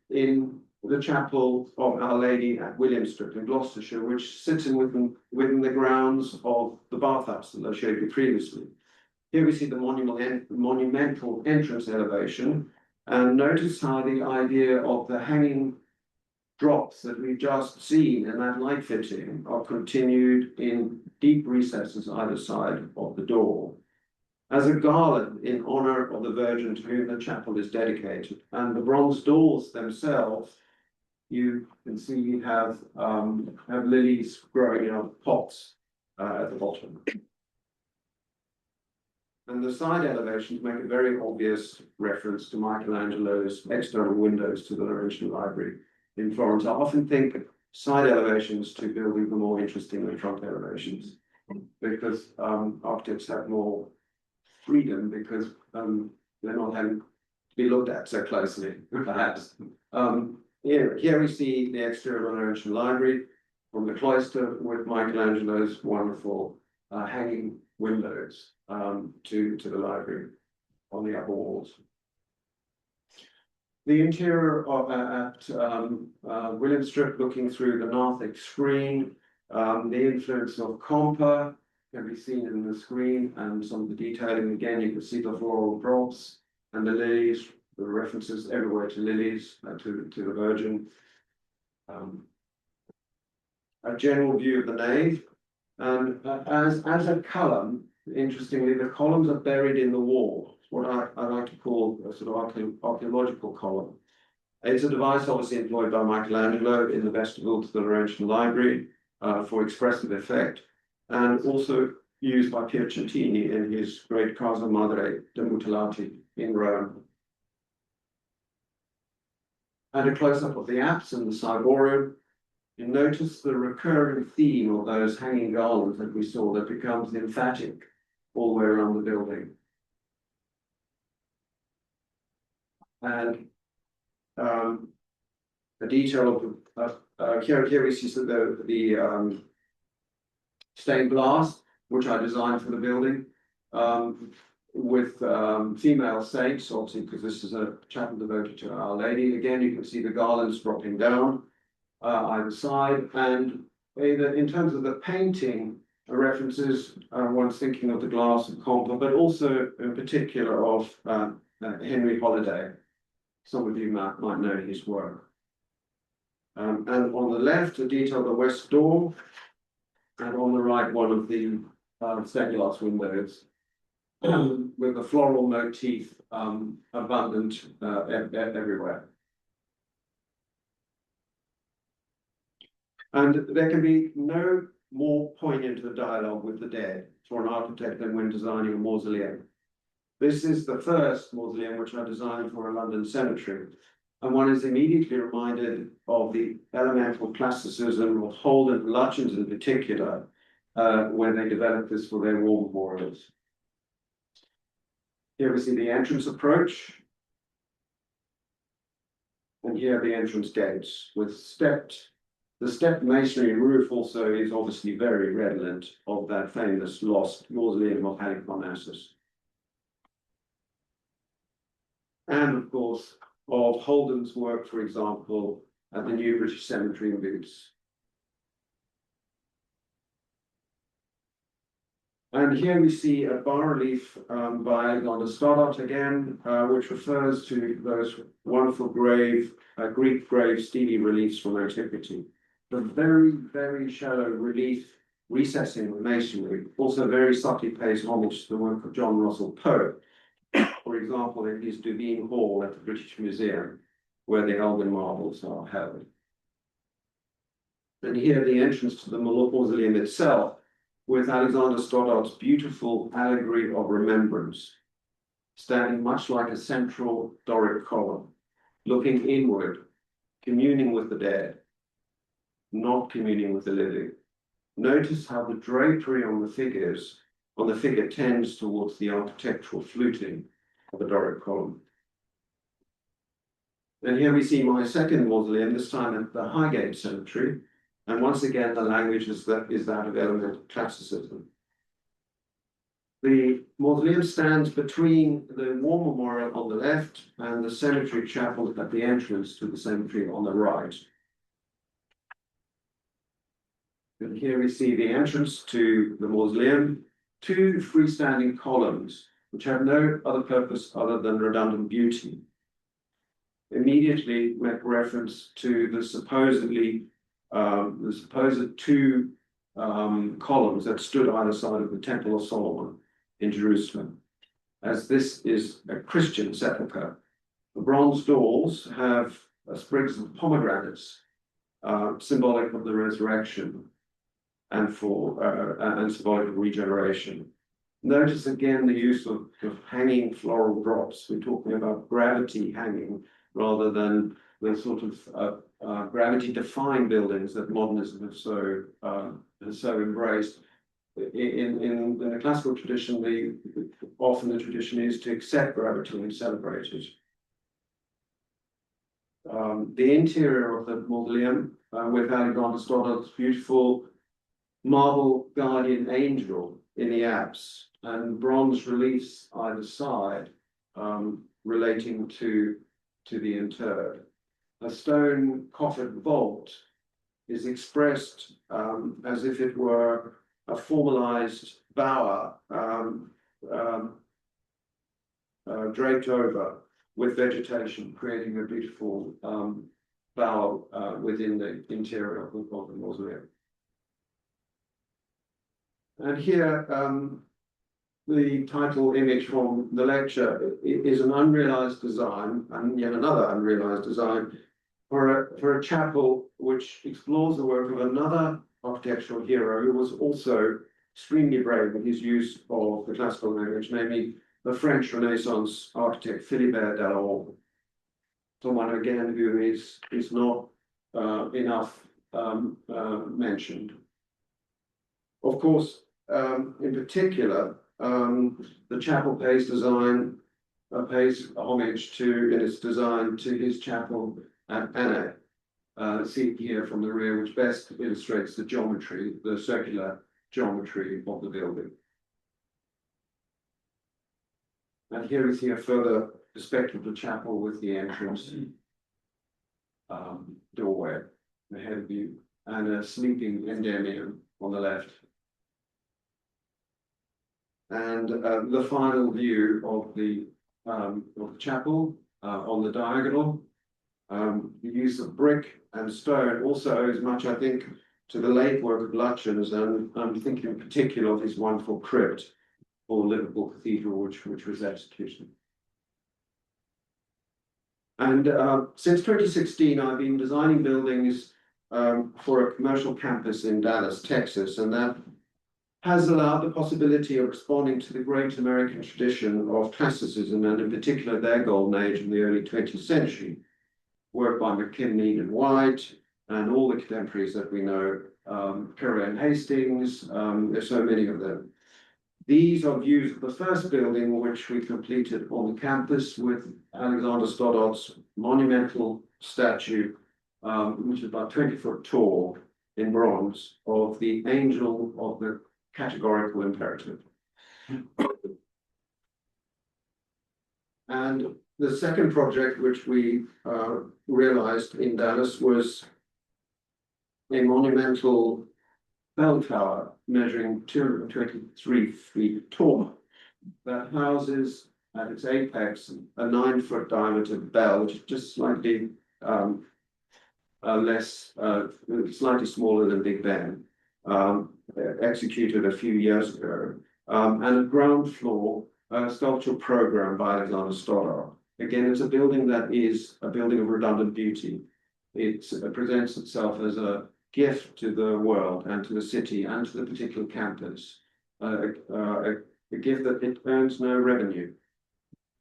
in the chapel of Our Lady at Williamstrip in Gloucestershire, which sits within the grounds of the bathhouse that I showed you previously. Here we see the monumental entrance elevation, and notice how the idea of the hanging drops that we've just seen in that light fitting are continued in deep recesses either side of the door as a garland in honor of the Virgin to whom the chapel is dedicated. And the bronze doors themselves, you can see, have lilies growing out of pots at the bottom. And the side elevations make a very obvious reference to Michelangelo's external windows to the Laurentian Library in Florence. I often think side elevations to buildings are more interesting than front elevations because architects have more freedom because they're not having to be looked at so closely, perhaps. Here we see the exterior of the Laurentian Library from the cloister with Michelangelo's wonderful hanging windows to the library on the upper walls. The interior at Williamstrip, looking through the Narthex screen, the influence of Compa can be seen in the screen, and some of the detailing. Again, you can see the floral drops and the lilies, the references everywhere to lilies, to the Virgin. A general view of the nave, and as at Cullen, interestingly, the columns are buried in the wall. What I like to call a sort of archaeological column. It's a device obviously employed by Michelangelo in the vestibule to the Laurentian Library for expressive effect, and also used by Piacentini in his great Casa Madre de Mutilati in Rome. And a close-up of the apse and the ciborium. You notice the recurring theme of those hanging garlands that we saw that becomes emphatic all the way around the building. And a detail of here we see the stained glass, which I designed for the building, with female saints, obviously, because this is a chapel devoted to Our Lady. Again, you can see the garlands dropping down either side, and in terms of the painting references, one's thinking of the glass of Compa, but also in particular of Henry Holiday. Some of you might know his work. And on the left, a detail of the west door, and on the right, one of the stained glass windows with the floral motif abundant everywhere. And there can be no more poignant a dialogue with the dead for an architect than when designing a mausoleum. This is the first mausoleum which I designed for a London cemetery, and one is immediately reminded of the elemental classicism of Holden and Lutyens in particular, when they developed this for their war memorials. Here we see the entrance approach, and here are the entrance gates with the stepped masonry roof also is obviously very redolent of that famous lost mausoleum of Halicarnassus. And of course, of Holden's work, for example, at the New British Cemetery in Boots. And here we see a bas-relief by Alexander Stoddart again, which refers to those wonderful Greek grave stele reliefs from antiquity. The very, very shallow relief recessing of masonry also very subtly pays homage to the work of John Russell Poe. For example, in his Duveen Hall at the British Museum, where the Elgin marbles are held. And here the entrance to the mausoleum itself with Alexander Stoddard's beautiful allegory of remembrance, standing much like a central Doric column, looking inward, communing with the dead, not communing with the living. Notice how the drapery on the figure tends towards the architectural fluting of the Doric column. And here we see my second mausoleum, this time at the Highgate Cemetery. And once again, the language is that of elemental classicism. The mausoleum stands between the war memorial on the left and the cemetery chapel at the entrance to the cemetery on the right. And here we see the entrance to the mausoleum, two freestanding columns, which have no other purpose other than redundant beauty. Immediately make reference to the supposed two columns that stood either side of the Temple of Solomon in Jerusalem, as this is a Christian sepulchre. The bronze doors have sprigs of pomegranates, symbolic of the resurrection and symbolic of regeneration. Notice again the use of hanging floral drops. We're talking about gravity hanging rather than the sort of gravity-defying buildings that modernism has so embraced. In the classical tradition, often the tradition is to accept gravity and celebrate it. The interior of the mausoleum, with Alexander Stoddard's beautiful marble guardian angel in the apse and bronze reliefs either side, relating to the interred. A stone coffered vault is expressed as if it were a formalized bower draped over with vegetation, creating a beautiful bower within the interior of the mausoleum. And here, the title image from the lecture is an unrealized design, and yet another unrealized design for a chapel which explores the work of another architectural hero who was also extremely brave in his use of the classical language, namely the French Renaissance architect Philibert Delorme, someone again who is not enough mentioned. Of course, in particular, the chapel pays homage in its design to his chapel at Anna, seen here from the rear, which best illustrates the geometry, the circular geometry of the building. And here we see a further perspective of the chapel with the entrance doorway, the head view, and a sleeping Endymion on the left. And the final view of the chapel on the diagonal. The use of brick and stone also owes much, I think, to the late work of Lutyens, and I'm thinking in particular of his wonderful crypt for Liverpool Cathedral, which was executed. And since 2016, I've been designing buildings for a commercial campus in Dallas, Texas, and that has allowed the possibility of responding to the great American tradition of classicism, and in particular their golden age in the early 20th century. Work by McKinley and White, and all the contemporaries that we know, Perret and Hastings, there's so many of them. These are views of the first building, which we completed on the campus with Alexander Stoddard's monumental statue, which is about 20 foot tall in bronze, of the angel of the categorical imperative. And the second project which we realized in Dallas was a monumental bell tower measuring 223 feet tall that houses at its apex a 9 foot diameter bell, which is just slightly slightly smaller than Big Ben, executed a few years ago, and a ground floor sculptural program by Alexander Stoddard. Again, it's a building that is a building of redundant beauty. It presents itself as a gift to the world and to the city and to the particular campus. A gift that it earns no revenue,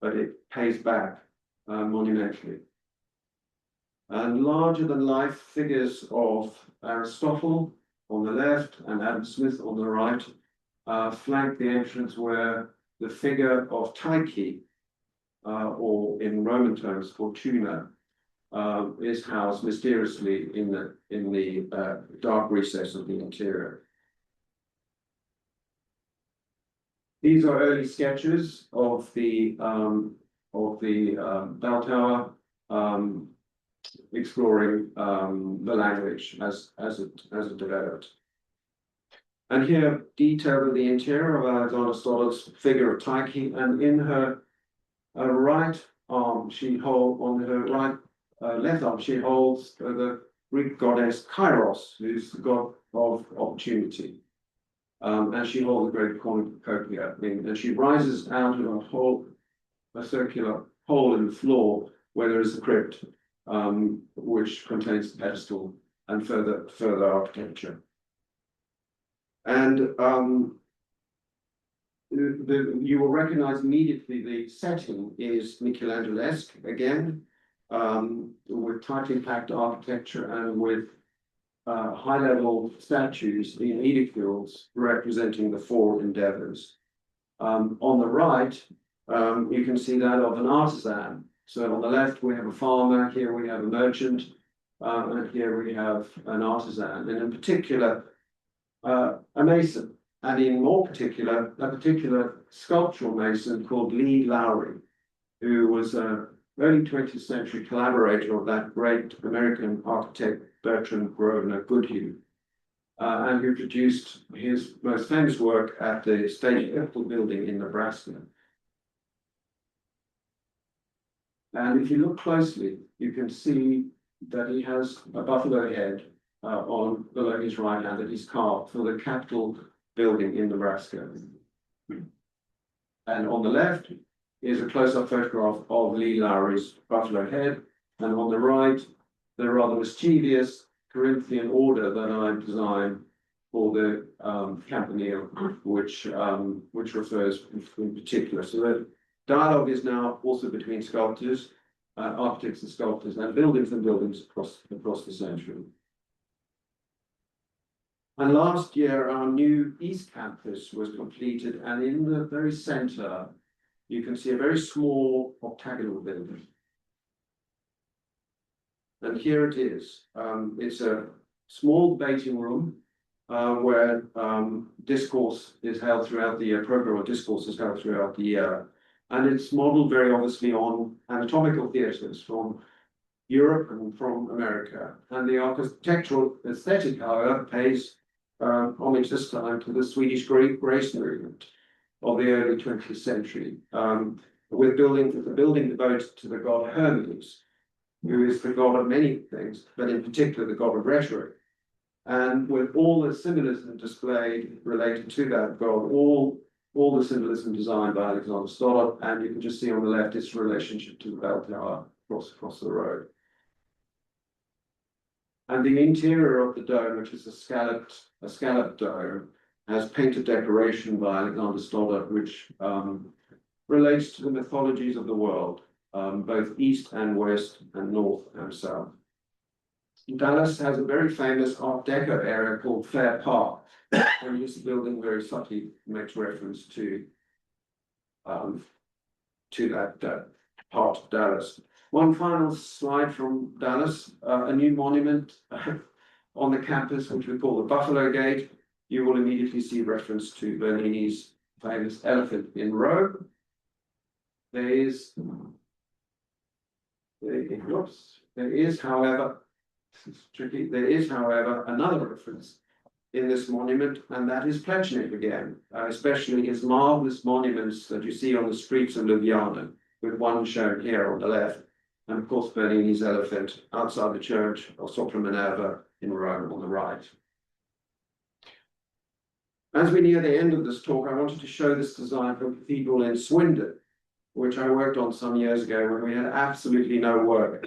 but it pays back monumentally. And larger than life figures of Aristotle on the left and Adam Smith on the right flank the entrance, where the figure of Tyche, or in Roman terms Fortuna, is housed mysteriously in the dark recess of the interior. These are early sketches of the bell tower, exploring the language as it developed. And here, detail of the interior of Alexander Stoller's figure of Tyche, and in her right arm, on her right left arm, she holds the Greek goddess Kairos, who's the god of opportunity. And she holds a great cornucopia, and she rises out of a circular hole in the floor where there is a crypt, which contains the pedestal and further architecture. And you will recognize immediately the setting is Michelangelesque again, with tightly packed architecture and with high-level statues in edifices representing the four endeavors. On the right, you can see that of an artisan. So on the left, we have a farmer, here we have a merchant, and here we have an artisan, and in particular, a mason, and in more particular, a particular sculptural mason called Lee Lowry, who was an early 20th century collaborator of that great American architect Bertrand Grosvenor Goodhue, and who produced his most famous work at the State Capitol building in Nebraska. And if you look closely, you can see that he has a buffalo head on below his right hand that he's carved for the Capitol building in Nebraska. And on the left is a close-up photograph of Lee Lowry's buffalo head, and on the right, the rather mischievous Corinthian order that I designed for the campanile, which refers in particular. So the dialogue is now also between sculptors, architects and sculptors, and buildings across the century. And last year, our new East Campus was completed, and in the very center, you can see a very small octagonal building. And here it is. It's a small debating room where discourse is held throughout the year, program of discourse is held throughout the year. And it's modeled very obviously on anatomical theatres from Europe and from America. And the architectural aesthetic, however, pays homage this time to the Swedish grace movement of the early 20th century, with the building devoted to the god Hermes, who is the god of many things, but in particular the god of rhetoric. And with all the symbolism displayed related to that god, all the symbolism designed by Alexander Stoddard, and you can just see on the left its relationship to the bell tower across the road. And the interior of the dome, which is a scalloped dome, has painted decoration by Alexander Stoddard, which relates to the mythologies of the world, both east and west, and north and south. Dallas has a very famous Art Deco area called Fair Park, where this building very subtly makes reference to that part of Dallas. One final slide from Dallas, a new monument on the campus, which we call the Buffalo Gate. You will immediately see reference to Bernini's famous elephant in Rome. There is, however, this is tricky. There is, however, another reference in this monument, and that is Plečnik again, especially his marvelous monuments that you see on the streets of Ljubljana, with one shown here on the left, and of course Bernini's elephant outside the church of Sopra Minerva in Rome on the right. As we near the end of this talk, I wanted to show this design for a cathedral in Swindon, which I worked on some years ago when we had absolutely no work.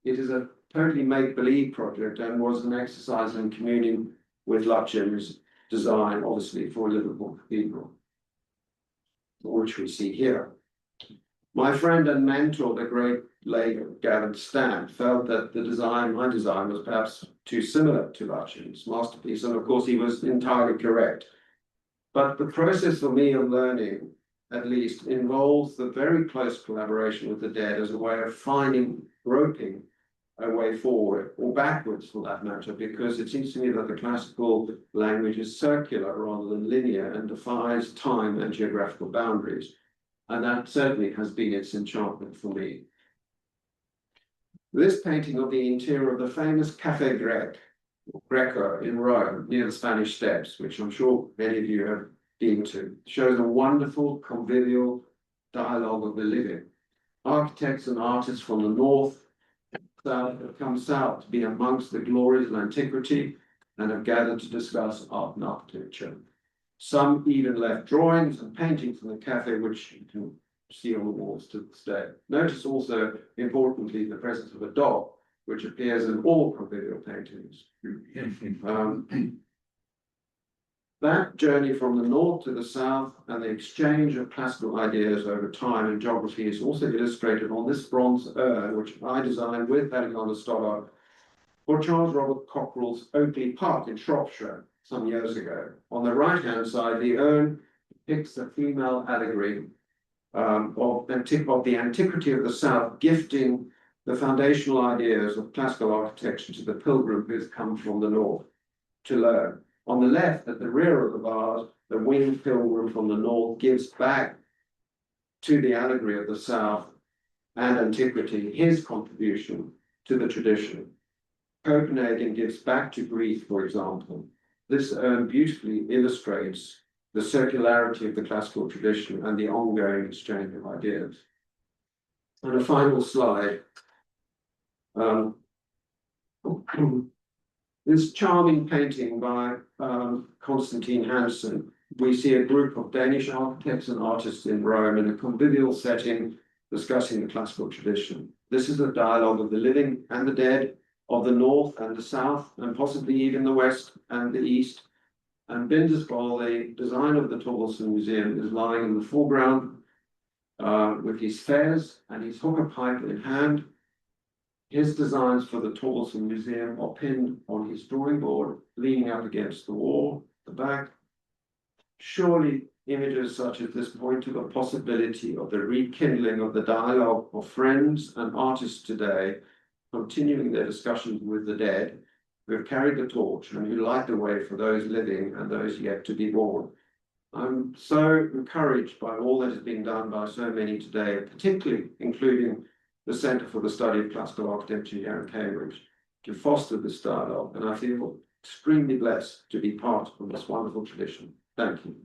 It is a totally make-believe project and was an exercise in communing with Lutyens' design, obviously, for Liverpool Cathedral, which we see here. My friend and mentor, the great late Gavin Stant, felt that my design was perhaps too similar to Lutyens' masterpiece, and of course he was entirely correct. But the process for me of learning, at least, involves the very close collaboration with the dead as a way of groping a way forward, or backwards for that matter, because it seems to me that the classical language is circular rather than linear and defies time and geographical boundaries. And that certainly has been its enchantment for me. This painting of the interior of the famous Café Greco in Rome, near the Spanish Steps, which I'm sure many of you have been to, shows a wonderful convivial dialogue of the living. Architects and artists from the north have come south to be amongst the glories of antiquity and have gathered to discuss art and architecture. Some even left drawings and paintings from the cafe, which you can see on the walls to this day. Notice also, importantly, the presence of a dog, which appears in all convivial paintings. That journey from the north to the south and the exchange of classical ideas over time and geography is also illustrated on this bronze urn, which I designed with Alexander Stoddard for Charles Robert Cockerell's Oakley Park in Shropshire some years ago. On the right-hand side, the urn depicts the female allegory of the antiquity of the South, gifting the foundational ideas of classical architecture to the pilgrim who has come from the north to learn. On the left, at the rear of the vase, the winged pilgrim from the north gives back to the allegory of the South and antiquity his contribution to the tradition. Copenhagen gives back to Greece, for example. This urn beautifully illustrates the circularity of the classical tradition and the ongoing exchange of ideas. And a final slide. This charming painting by Constantine Hansen, we see a group of Danish architects and artists in Rome in a convivial setting discussing the classical tradition. This is a dialogue of the living and the dead, of the north and the south, and possibly even the west and the east. And Bindesbol, the designer of the Torgelson Museum, is lying in the foreground with his fez and his hookah pipe in hand. His designs for the Torgelson Museum are pinned on his drawing board, leaning up against the wall, the back. Surely images such as this point to the possibility of the rekindling of the dialogue of friends and artists today, continuing their discussions with the dead, who have carried the torch and who light the way for those living and those yet to be born. I'm so encouraged by all that has been done by so many today, particularly including the Centre for the Study of Classical Architecture here in Cambridge, to foster this dialogue, and I feel extremely blessed to be part of this wonderful tradition. Thank you.